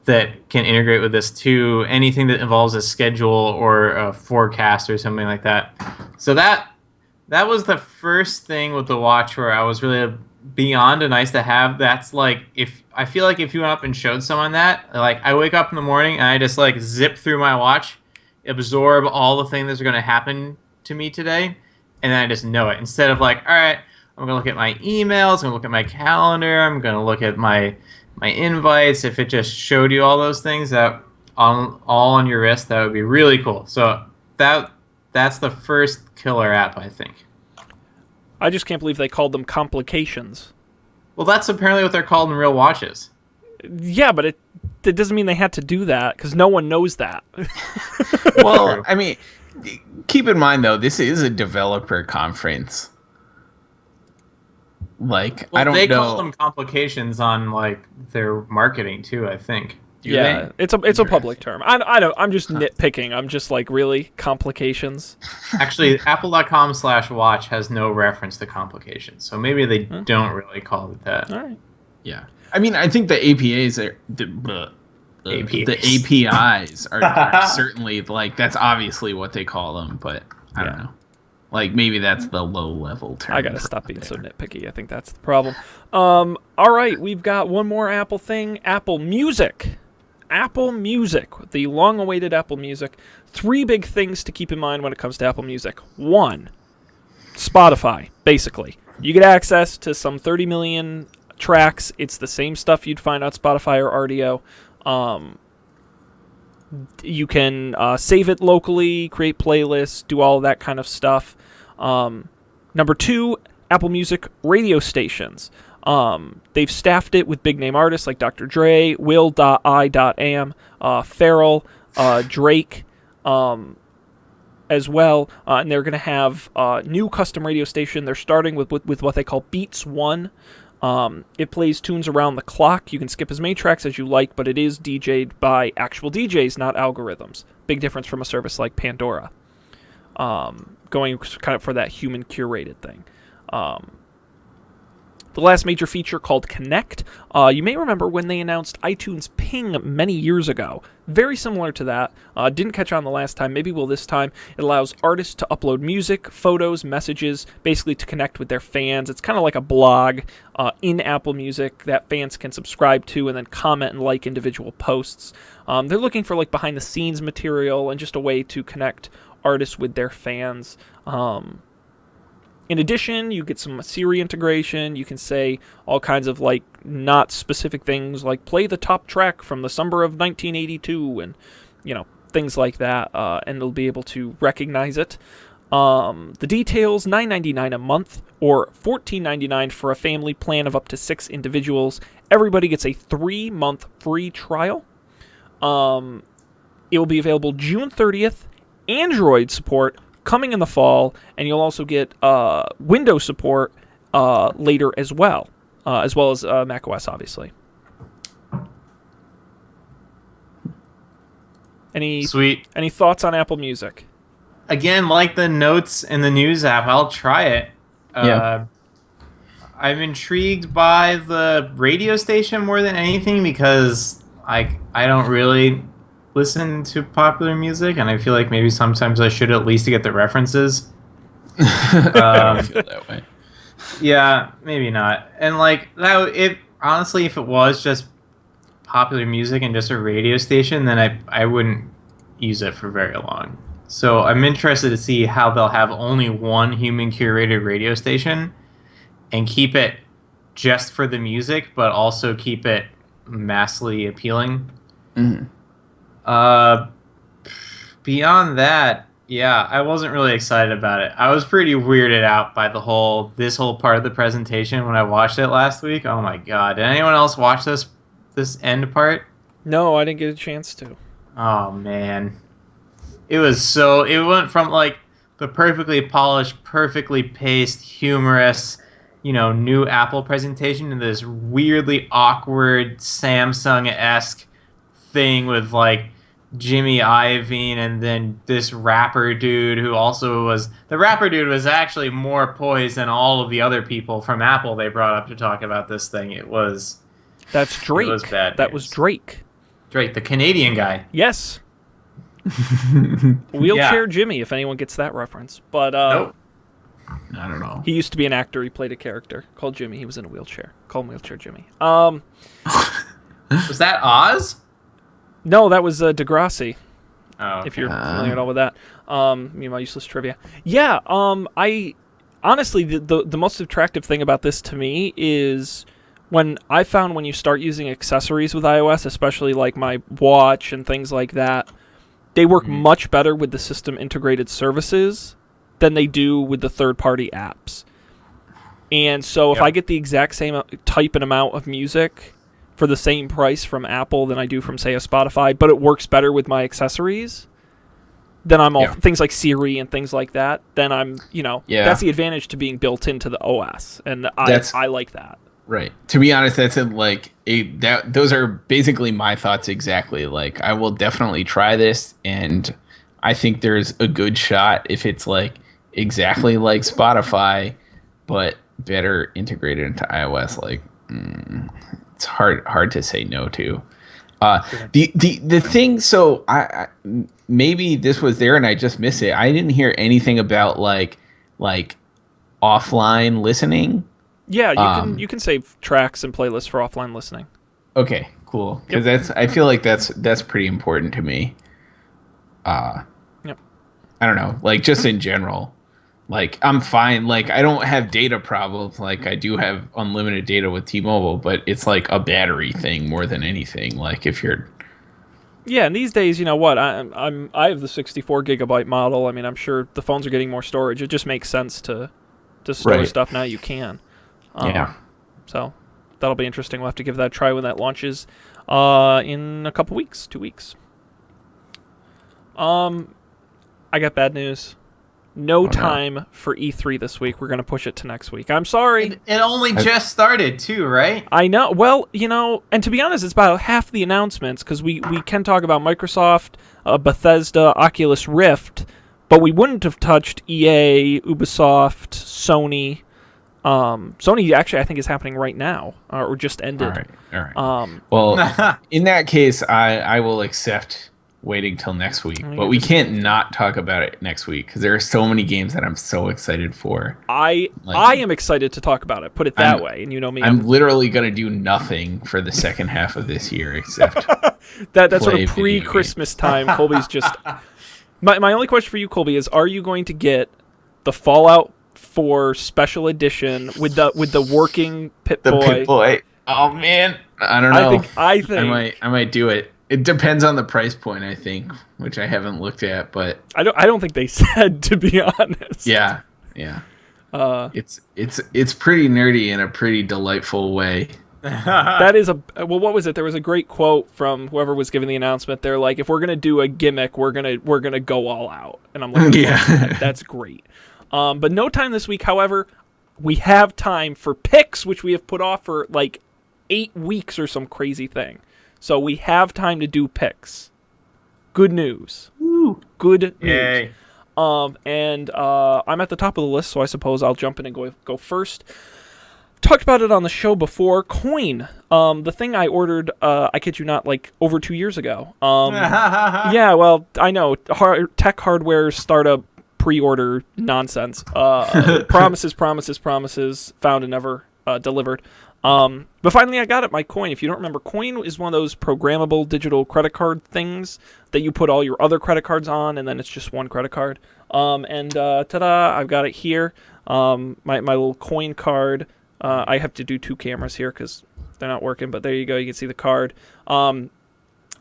that can integrate with this too, anything that involves a schedule or a forecast or something like that. So that was the first thing with the watch where I was really beyond a nice to have. That's like, I feel like if you went up and showed someone that, like I wake up in the morning and I just like zip through my watch, absorb all the things that are going to happen to me today, and then I just know it. Instead of like, all right, I'm going to look at my emails, I'm going to look at my calendar, I'm going to look at my invites. If it just showed you all those things that all on your wrist, that would be really cool. So that's the first killer app, I think. I just can't believe they called them complications. Well, that's apparently what they're called in real watches. Yeah, but it doesn't mean they had to do that, because no one knows that. Well, I mean, keep in mind, though, this is a developer conference. Like, well, I don't know. They call them complications on, like, their marketing, too, I think. Yeah, it's a public term. I'm just nitpicking. I'm just like, really? Complications? Actually, apple.com/watch has no reference to complications, so maybe they don't really call it that. All right. Yeah. I mean, I think the APIs are the APIs are certainly, like, that's obviously what they call them, but I don't know. Like maybe that's the low level term. I gotta stop being so nitpicky. I think that's the problem. All right, we've got one more Apple thing. Apple Music. Apple Music, the long-awaited Apple Music. 3 big things to keep in mind when it comes to Apple Music. 1, Spotify, basically. You get access to some 30 million tracks. It's the same stuff you'd find on Spotify or RDO. You can save it locally, create playlists, do all of that kind of stuff. Number 2, Apple Music radio stations. They've staffed it with big-name artists like Dr. Dre, Will.I.Am, Pharrell, Drake, as well. And they're going to have a new custom radio station. They're starting with what they call Beats One. It plays tunes around the clock. You can skip as many tracks as you like, but it is DJ'd by actual DJs, not algorithms. Big difference from a service like Pandora. Going kind of for that human curated thing. The last major feature called Connect. You may remember when they announced iTunes Ping many years ago. Very similar to that. Didn't catch on the last time. Maybe will this time. It allows artists to upload music, photos, messages, basically to connect with their fans. It's kind of like a blog in Apple Music that fans can subscribe to and then comment and like individual posts. They're looking for like behind-the-scenes material and just a way to connect artists with their fans. In addition, you get some Siri integration. You can say all kinds of like not specific things like play the top track from the summer of 1982 and things like that, and they'll be able to recognize it. The details: $9.99 a month or $14.99 for a family plan of up to 6 individuals. Everybody gets a 3-month free trial. It will be available June 30th. Android support coming in the fall, and you'll also get Windows support later as well as macOS, obviously. Any thoughts on Apple Music? Again, like the notes in the news app, I'll try it. Yeah. I'm intrigued by the radio station more than anything because I don't really listen to popular music, and I feel like maybe sometimes I should at least get the references. I feel that way. Yeah, maybe not. And like that, honestly, if it was just popular music and just a radio station, then I wouldn't use it for very long. So I'm interested to see how they'll have only one human curated radio station and keep it just for the music, but also keep it massively appealing. Mm-hmm. Beyond that, yeah, I wasn't really excited about it. I was pretty weirded out by this whole part of the presentation when I watched it last week. Oh my god. Did anyone else watch this end part? No, I didn't get a chance to. Oh man. It went from like the perfectly polished, perfectly paced, humorous, new Apple presentation to this weirdly awkward Samsung-esque thing with like Jimmy Iovine and then this rapper dude who also the rapper dude was actually more poised than all of the other people from Apple they brought up to talk about this thing. That's Drake. It was bad that news. was Drake, the Canadian guy. Yes. Wheelchair Yeah. Jimmy, if anyone gets that reference. But Nope. I don't know. he used to be an actor. He played a character called Jimmy. He was in a wheelchair. Call him Wheelchair Jimmy. Was that Oz? No, that was Degrassi. Oh, okay. If you're familiar at all with that. Me and my useless trivia. Yeah, I honestly the most attractive thing about this to me is when you start using accessories with iOS, especially like my watch and things like that, they work much better with the system integrated services than they do with the third-party apps. And so if I get the exact same type and amount of music for the same price from Apple than I do from, say, a Spotify, but it works better with my accessories, then I'm all things like Siri and things like that, then I'm, that's the advantage to being built into the OS. And I like that. Right. To be honest, that's those are basically my thoughts exactly. Like, I will definitely try this, and I think there's a good shot if it's like exactly like Spotify, but better integrated into iOS. Like, it's hard to say no to. The thing. So I maybe this was there and I just missed it. I didn't hear anything about like like offline listening. Yeah, you can save tracks and playlists for offline listening. Okay, cool. Because I feel like that's pretty important to me. Yep. I don't know, like just in general. Like I'm fine. Like I don't have data problems. Like I do have unlimited data with T-Mobile, but it's like a battery thing more than anything. Like if you're Yeah, and these days, you know what? I have the 64 gigabyte model. I mean, I'm sure the phones are getting more storage. It just makes sense to store Right. stuff now. You can. Yeah. So that'll be interesting. We'll have to give that a try when that launches in a couple weeks, 2 weeks. I got bad news. No time for E3 this week. We're going to push it to next week. I'm sorry. It only just started too, right? I know. Well, you know, and to be honest, it's about half the announcements because we can talk about Microsoft, Bethesda, Oculus Rift, but we wouldn't have touched EA, Ubisoft, Sony. Sony actually, I think, is happening right now or just ended. All right. Well, in that case, I will accept waiting till next week, but we can't not talk about it next week because there are so many games that I'm so excited for. I am excited to talk about it. Put it that way, and you know me. I'm literally gonna do nothing for the second half of this year except that's sort of pre-Christmas time. Colby's just. My only question for you, Colby, is: are you going to get the Fallout 4 special edition with the working Pip-Boy? Pip-Boy. Oh man, I don't know. I think I might do it. It depends on the price point, I think, which I haven't looked at, but I don't think they said, to be honest. Yeah. It's pretty nerdy in a pretty delightful way. That is what was it? There was a great quote from whoever was giving the announcement. They're like, if we're gonna do a gimmick, we're gonna go all out. And I'm like, yeah, that's great. But no time this week. However, we have time for picks, which we have put off for like 8 weeks or some crazy thing. So we have time to do picks. Good news. Woo. Good news. Yay. And I'm at the top of the list, so I suppose I'll jump in and go first. Talked about it on the show before. Coin. The thing I ordered, I kid you not, like over 2 years ago. Yeah, well, I know. Tech hardware startup pre-order nonsense. Promises, found and never delivered. But finally I got it, my Coin. If you don't remember, Coin is one of those programmable digital credit card things that you put all your other credit cards on, and then it's just one credit card. And ta-da, I've got it here. My little Coin card. I have to do 2 cameras here because they're not working, but there you go. You can see the card.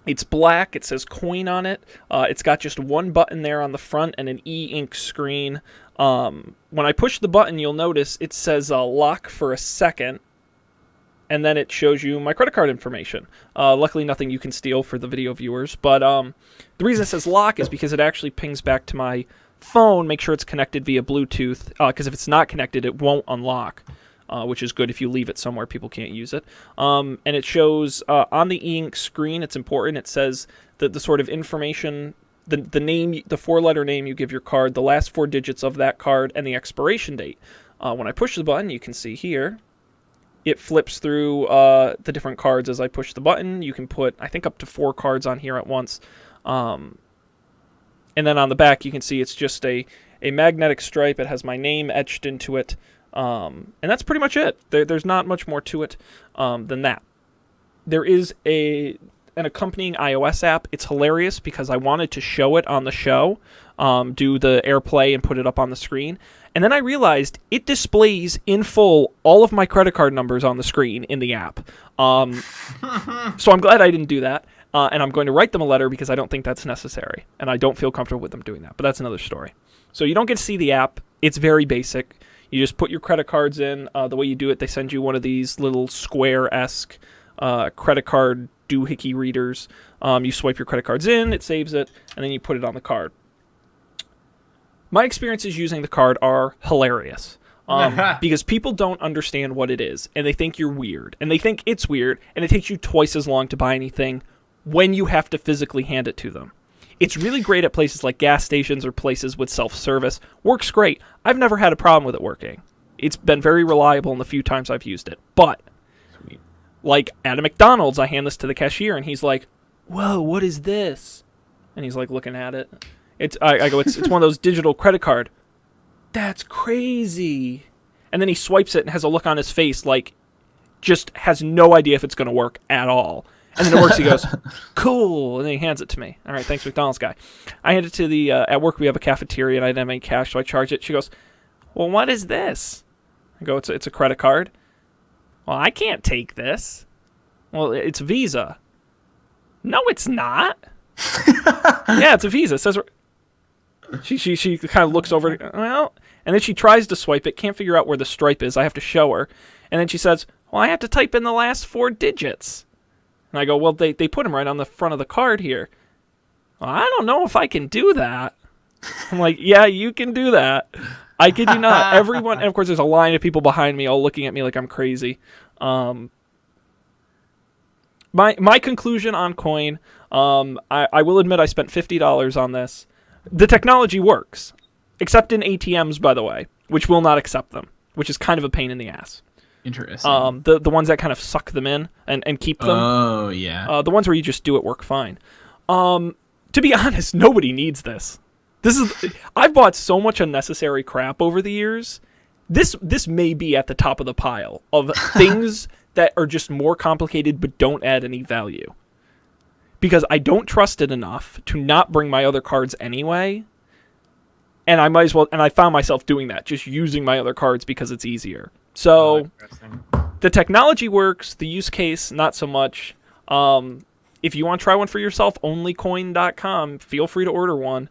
It's black. It says Coin on it. It's got just one button there on the front and an e-ink screen. When I push the button, you'll notice it says lock for a second. And then it shows you my credit card information. Luckily, nothing you can steal for the video viewers. But the reason it says lock is because it actually pings back to my phone. Make sure it's connected via Bluetooth. Because if it's not connected, it won't unlock. Which is good if you leave it somewhere people can't use it. And it shows on the e-ink screen, it's important. It says the sort of information, the name, the 4-letter name you give your card, the last 4 digits of that card, and the expiration date. When I push the button, you can see here, it flips through the different cards as I push the button. You can put, I think, up to 4 cards on here at once. And then on the back, you can see it's just a magnetic stripe. It has my name etched into it. And that's pretty much it. There's not much more to it than that. There is an accompanying iOS app. It's hilarious because I wanted to show it on the show, do the AirPlay and put it up on the screen. And then I realized it displays in full all of my credit card numbers on the screen in the app. So I'm glad I didn't do that. And I'm going to write them a letter because I don't think that's necessary. And I don't feel comfortable with them doing that. But that's another story. So you don't get to see the app. It's very basic. You just put your credit cards in. The way you do it, they send you one of these little square-esque credit card doohickey readers. You swipe your credit cards in, it saves it, and then you put it on the card. My experiences using the card are hilarious because people don't understand what it is, and they think you're weird, and they think it's weird, and it takes you twice as long to buy anything when you have to physically hand it to them. It's really great at places like gas stations or places with self-service. Works great. I've never had a problem with it working. It's been very reliable in the few times I've used it. But, like at a McDonald's, I hand this to the cashier, and he's like, "Whoa, what is this?" And he's like looking at it. I go, it's one of those digital credit card. That's crazy. And then he swipes it and has a look on his face like just has no idea if it's going to work at all. And then it works. He goes, cool. And then he hands it to me. All right, thanks, McDonald's guy. I hand it to the, at work we have a cafeteria and I didn't have any cash, so I charge it. She goes, well, what is this? I go, it's a credit card. Well, I can't take this. Well, it's Visa. No, it's not. Yeah, it's a Visa. It says she kind of looks over. Well, and then she tries to swipe it. Can't figure out where the stripe is. I have to show her. And then she says, well, I have to type in the last 4 digits. And I go, well, they put them right on the front of the card here. Well, I don't know if I can do that. I'm like, yeah, you can do that. I kid you not. Everyone, and of course, there's a line of people behind me all looking at me like I'm crazy. My conclusion on Coin, I will admit I spent $50 on this. The technology works, except in ATMs, by the way, which will not accept them, which is kind of a pain in the ass. Interesting. The ones that kind of suck them in and keep them. Oh, yeah. The ones where you just do it work fine. To be honest, nobody needs this. I've bought so much unnecessary crap over the years. This may be at the top of the pile of things that are just more complicated but don't add any value. Because I don't trust it enough to not bring my other cards anyway. And I might as well, and I found myself doing that, just using my other cards because it's easier. So the technology works, the use case not so much. If you want to try one for yourself, onlycoin.com, feel free to order one.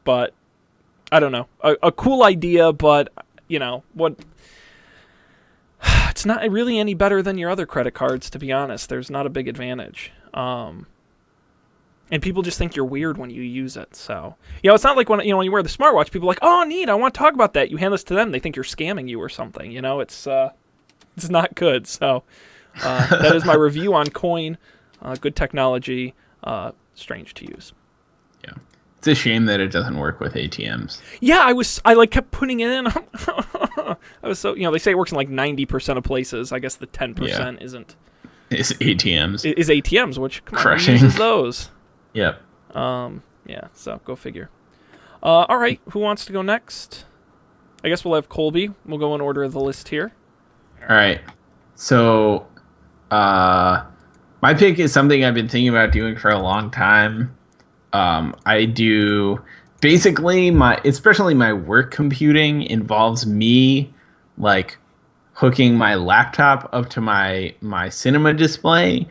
But I don't know, a cool idea, but you know what? It's not really any better than your other credit cards, to be honest. There's not a big advantage. And people just think you're weird when you use it. So, it's not like when you wear the smartwatch, people are like, oh, neat, I want to talk about that. You hand this to them, they think you're scamming you or something. It's not good. So, that is my review on Coin. Good technology, strange to use. Yeah. It's a shame that it doesn't work with ATMs. Yeah, I kept putting it in. I was so, they say it works in like 90% of places. I guess the 10% isn't. It's ATMs. Is ATMs, which crushing. Who uses those? Yep. Yeah, so go figure. All right, who wants to go next? I guess we'll have Colby. We'll go in order of the list here. All right. So, my pick is something I've been thinking about doing for a long time. I do basically especially my work computing involves me like hooking my laptop up to my cinema display,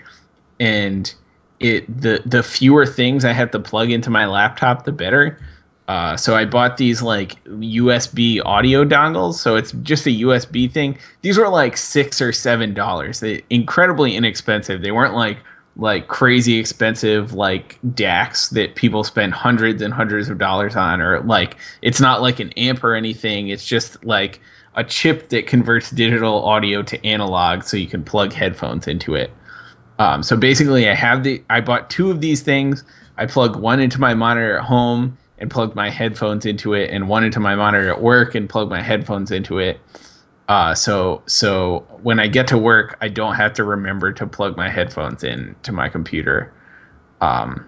and the fewer things I have to plug into my laptop, the better. So I bought these like USB audio dongles. So it's just a USB thing. These were like $6 or $7. They incredibly inexpensive. They weren't like crazy expensive like DACs that people spend hundreds and hundreds of dollars on, or like it's not like an amp or anything. It's just like a chip that converts digital audio to analog, so you can plug headphones into it. So basically, I bought 2 of these things. I plug one into my monitor at home and plug my headphones into it, and one into my monitor at work and plug my headphones into it. So when I get to work, I don't have to remember to plug my headphones in to my computer. And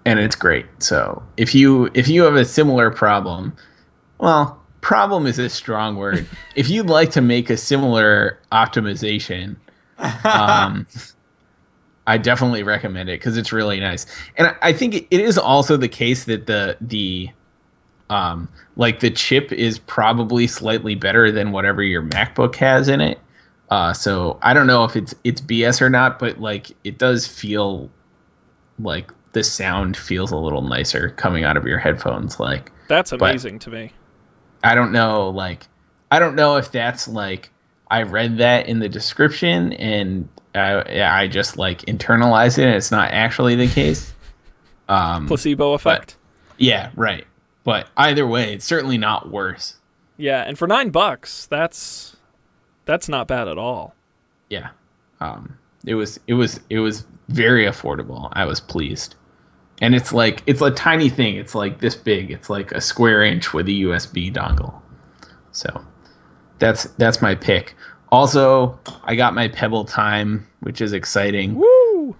it's great. So if you have a similar problem, well, problem is a strong word. If you'd like to make a similar optimization, I definitely recommend it because it's really nice. And I think it is also the case that the chip is probably slightly better than whatever your MacBook has in it. So I don't know if it's BS or not, but like it does feel like the sound feels a little nicer coming out of your headphones. Like that's amazing to me. I don't know if that's like I read that in the description and I just like internalized it and it's not actually the case. Placebo effect. Yeah, right. But either way, it's certainly not worse. Yeah, and for $9, that's not bad at all. Yeah. It was very affordable. I was pleased. And it's a tiny thing. It's like this big. It's like a square inch with a USB dongle. So that's my pick. Also, I got my Pebble Time, which is exciting. Woo!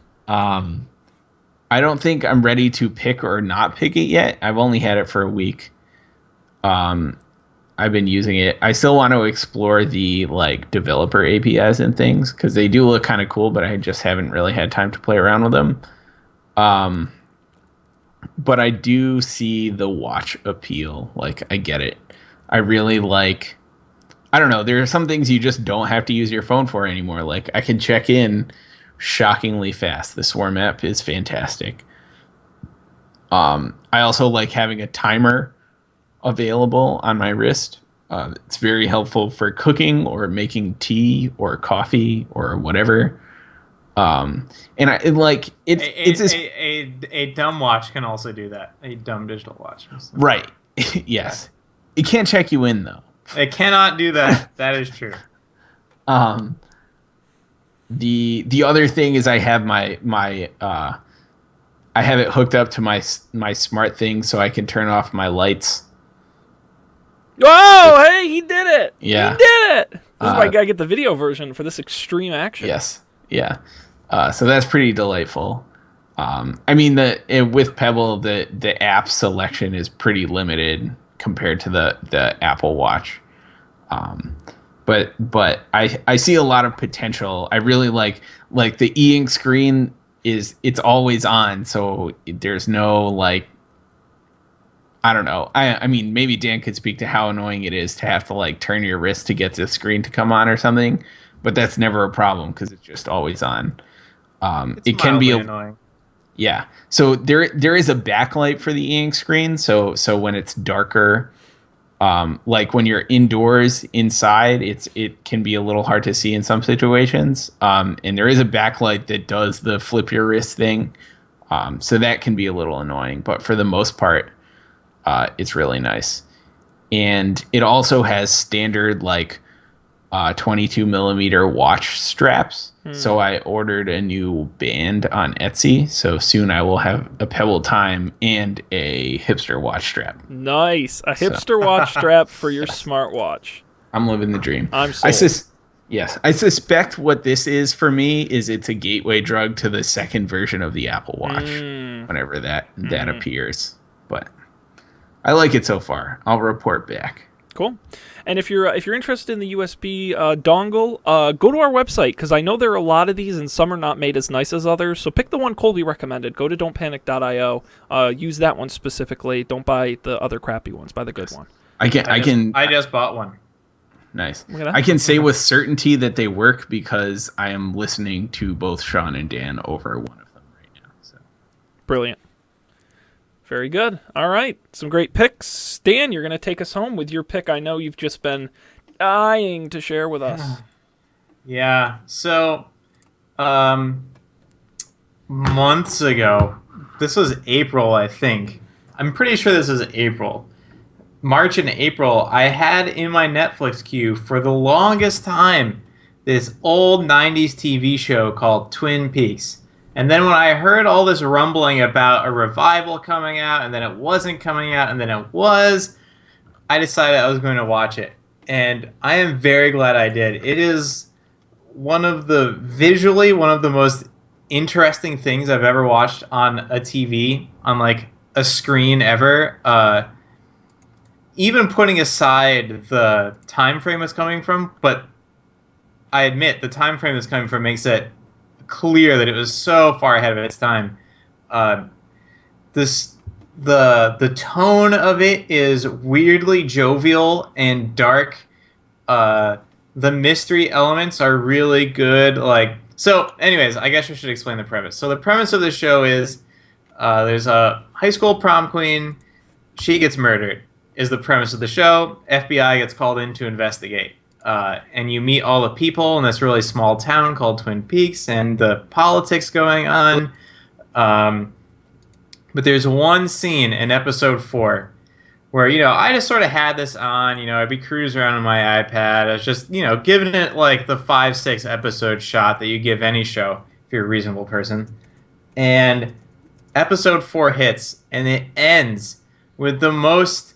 I don't think I'm ready to pick or not pick it yet. I've only had it for a week. Um, I've been using it. I still want to explore the like developer APIs and things because they do look kind of cool, but I just haven't really had time to play around with them. Um, but I do see the watch appeal. Like I get it. I really like. I don't know. There are some things you just don't have to use your phone for anymore. Like I can check in shockingly fast. The Swarm app is fantastic. I also like having a timer available on my wrist. It's very helpful for cooking or making tea or coffee or whatever. And I like it's this A dumb watch can also do that. A dumb digital watch. right. Yes, it can't check you in though. It cannot do that. That is true. Um, the other thing is I have my I have it hooked up to my smart thing so I can turn off my lights. Whoa! Hey, he did it! Yeah. He did it! This is why I gotta get the video version for this extreme action. Yes. Yeah. So that's pretty delightful. I mean, with Pebble, the app selection is pretty limited compared to the Apple Watch. But I see a lot of potential. I really like the e-ink screen it's always on, so there's no like I don't know. I mean, maybe Dan could speak to how annoying it is to have to like turn your wrist to get the screen to come on or something, but that's never a problem because it's just always on. It can be annoying. Yeah. So there is a backlight for the e-ink screen. So when it's darker, like when you're indoors inside, it can be a little hard to see in some situations. And there is a backlight that does the flip your wrist thing. So that can be a little annoying, but for the most part, it's really nice. And it also has standard like 22 millimeter watch straps. So I ordered a new band on Etsy. So soon I will have a Pebble Time and a hipster watch strap. Nice. A hipster watch strap for your smartwatch. I'm living the dream. I'm sold. Yes. I suspect what this is for me is it's a gateway drug to the second version of the Apple Watch whenever that appears. But I like it so far. I'll report back. Cool. And if you're interested in the USB dongle, go to our website because I know there are a lot of these and some are not made as nice as others. So pick the one Colby recommended. Go to don'tpanic.io. Use that one specifically. Don't buy the other crappy ones. Buy the good one. I just bought one. Nice. I can say with certainty that they work because I am listening to both Sean and Dan over one of them right now. So brilliant. Very good. All right. Some great picks. Dan, you're going to take us home with your pick. I know you've just been dying to share with us. Yeah. So, months ago, this was April, I think. I'm pretty sure this is April. March and April, I had in my Netflix queue for the longest time this old 90s TV show called Twin Peaks. And then when I heard all this rumbling about a revival coming out, and then it wasn't coming out, and then it was, I decided I was going to watch it. And I am very glad I did. It is visually one of the most interesting things I've ever watched on a TV, on like a screen ever. Even putting aside the time frame it's coming from, but I admit the time frame it's coming from makes it clear that it was so far ahead of its time. The tone of it is weirdly jovial and dark. The mystery elements are really good. Anyways, I guess I should explain the premise. So the premise of the show is there's a high school prom queen. She gets murdered. Is the premise of the show. FBI gets called in to investigate. And you meet all the people in this really small town called Twin Peaks and the politics going on. But there's one scene in episode 4 where, I just sort of had this on, I'd be cruising around on my iPad. I was just, giving it like the 5-6 episode shot that you give any show if you're a reasonable person. And episode 4 hits and it ends with the most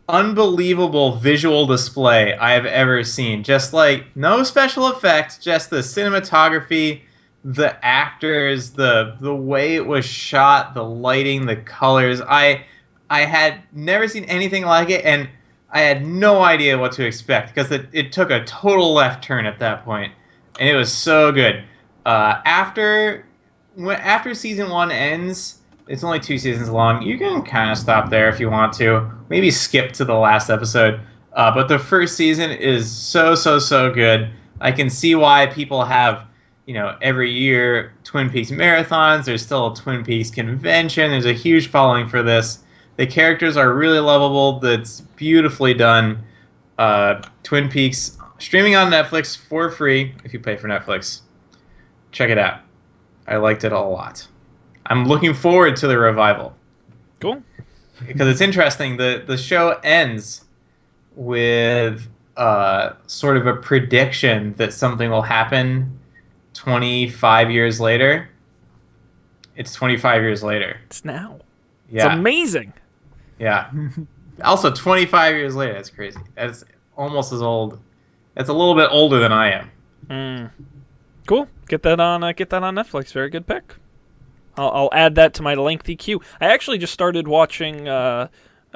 unbelievable visual display I have ever seen. Just like no special effects, just the cinematography, the actors, the way it was shot, the lighting, the colors. I had never seen anything like it, and I had no idea what to expect because it took a total left turn at that point, and it was so good. After season one ends, it's only 2 seasons long. You can kind of stop there if you want to. Maybe skip to the last episode. But the first season is so good. I can see why people have, every year Twin Peaks marathons. There's still a Twin Peaks convention. There's a huge following for this. The characters are really lovable. That's beautifully done. Twin Peaks streaming on Netflix for free if you pay for Netflix. Check it out. I liked it a lot. I'm looking forward to the revival. Cool. Because it's interesting. The show ends with sort of a prediction that something will happen 25 years later. It's 25 years later. It's now. Yeah. It's amazing. Yeah. Also, 25 years later. That's crazy. That's almost as old. That's a little bit older than I am. Cool. Get that on Netflix. Very good pick. I'll add that to my lengthy queue. I actually just started watching,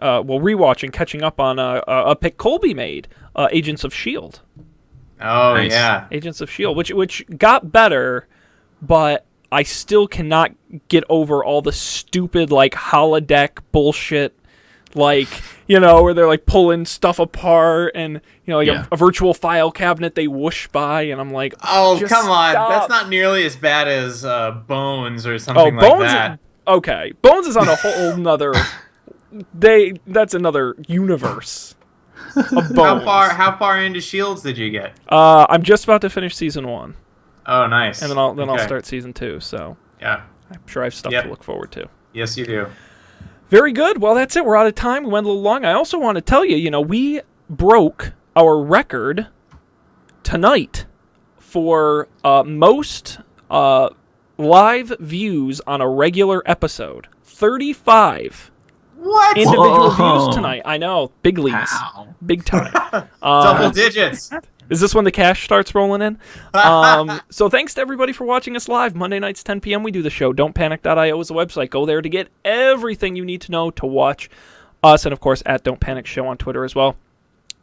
rewatching, catching up on a pick Colby made, Agents of S.H.I.E.L.D. Oh, Nice. yeah. Agents of S.H.I.E.L.D., which got better, but I still cannot get over all the stupid, holodeck bullshit, where they're, pulling stuff apart and, a virtual file cabinet they whoosh by, and I'm like, Oh, just come on. stop. That's not nearly as bad as Bones or something like Bones that. Okay. Bones is on a whole nother... That's another universe of Bones. How far into Shields did you get? I'm just about to finish season 1, Oh, nice. and then I'll Okay. start season 2, so Yeah. I'm sure I have stuff Yep. to look forward to. Yes, you do. Very good. Well, that's it. We're out of time. We went a little long. I also want to tell you, we broke our record tonight for most live views on a regular episode. 35 What? individual Whoa. views tonight. I know. Big leagues. Wow. Big time. Double digits. Is this when the cash starts rolling in? So thanks to everybody for watching us live. Monday nights, 10 p.m. we do the show. Don'tPanic.io is the website. Go there to get everything you need to know to watch us. And, of course, at Don't Panic Show on Twitter as well.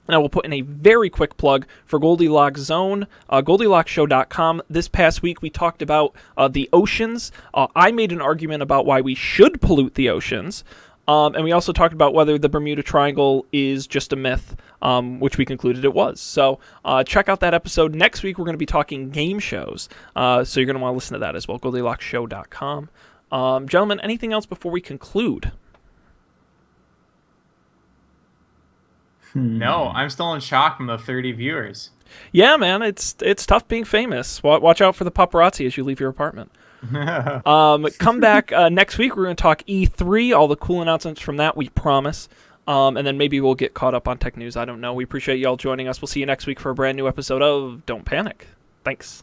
And I will put in a very quick plug for Goldilocks Zone, GoldilocksShow.com. This past week we talked about the oceans. I made an argument about why we should pollute the oceans. And we also talked about whether the Bermuda Triangle is just a myth, which we concluded it was. So check out that episode. Next week we're going to be talking game shows. So you're going to want to listen to that as well, GoldilocksShow.com. Gentlemen, anything else before we conclude? No, I'm still in shock from the 30 viewers. Yeah, man, it's tough being famous. Watch out for the paparazzi as you leave your apartment. Come back next week. We're going to talk E3, all the cool announcements from that, we promise. And then maybe we'll get caught up on tech news. I don't know. We appreciate y'all joining us. We'll see you next week for a brand new episode of Don't Panic. Thanks.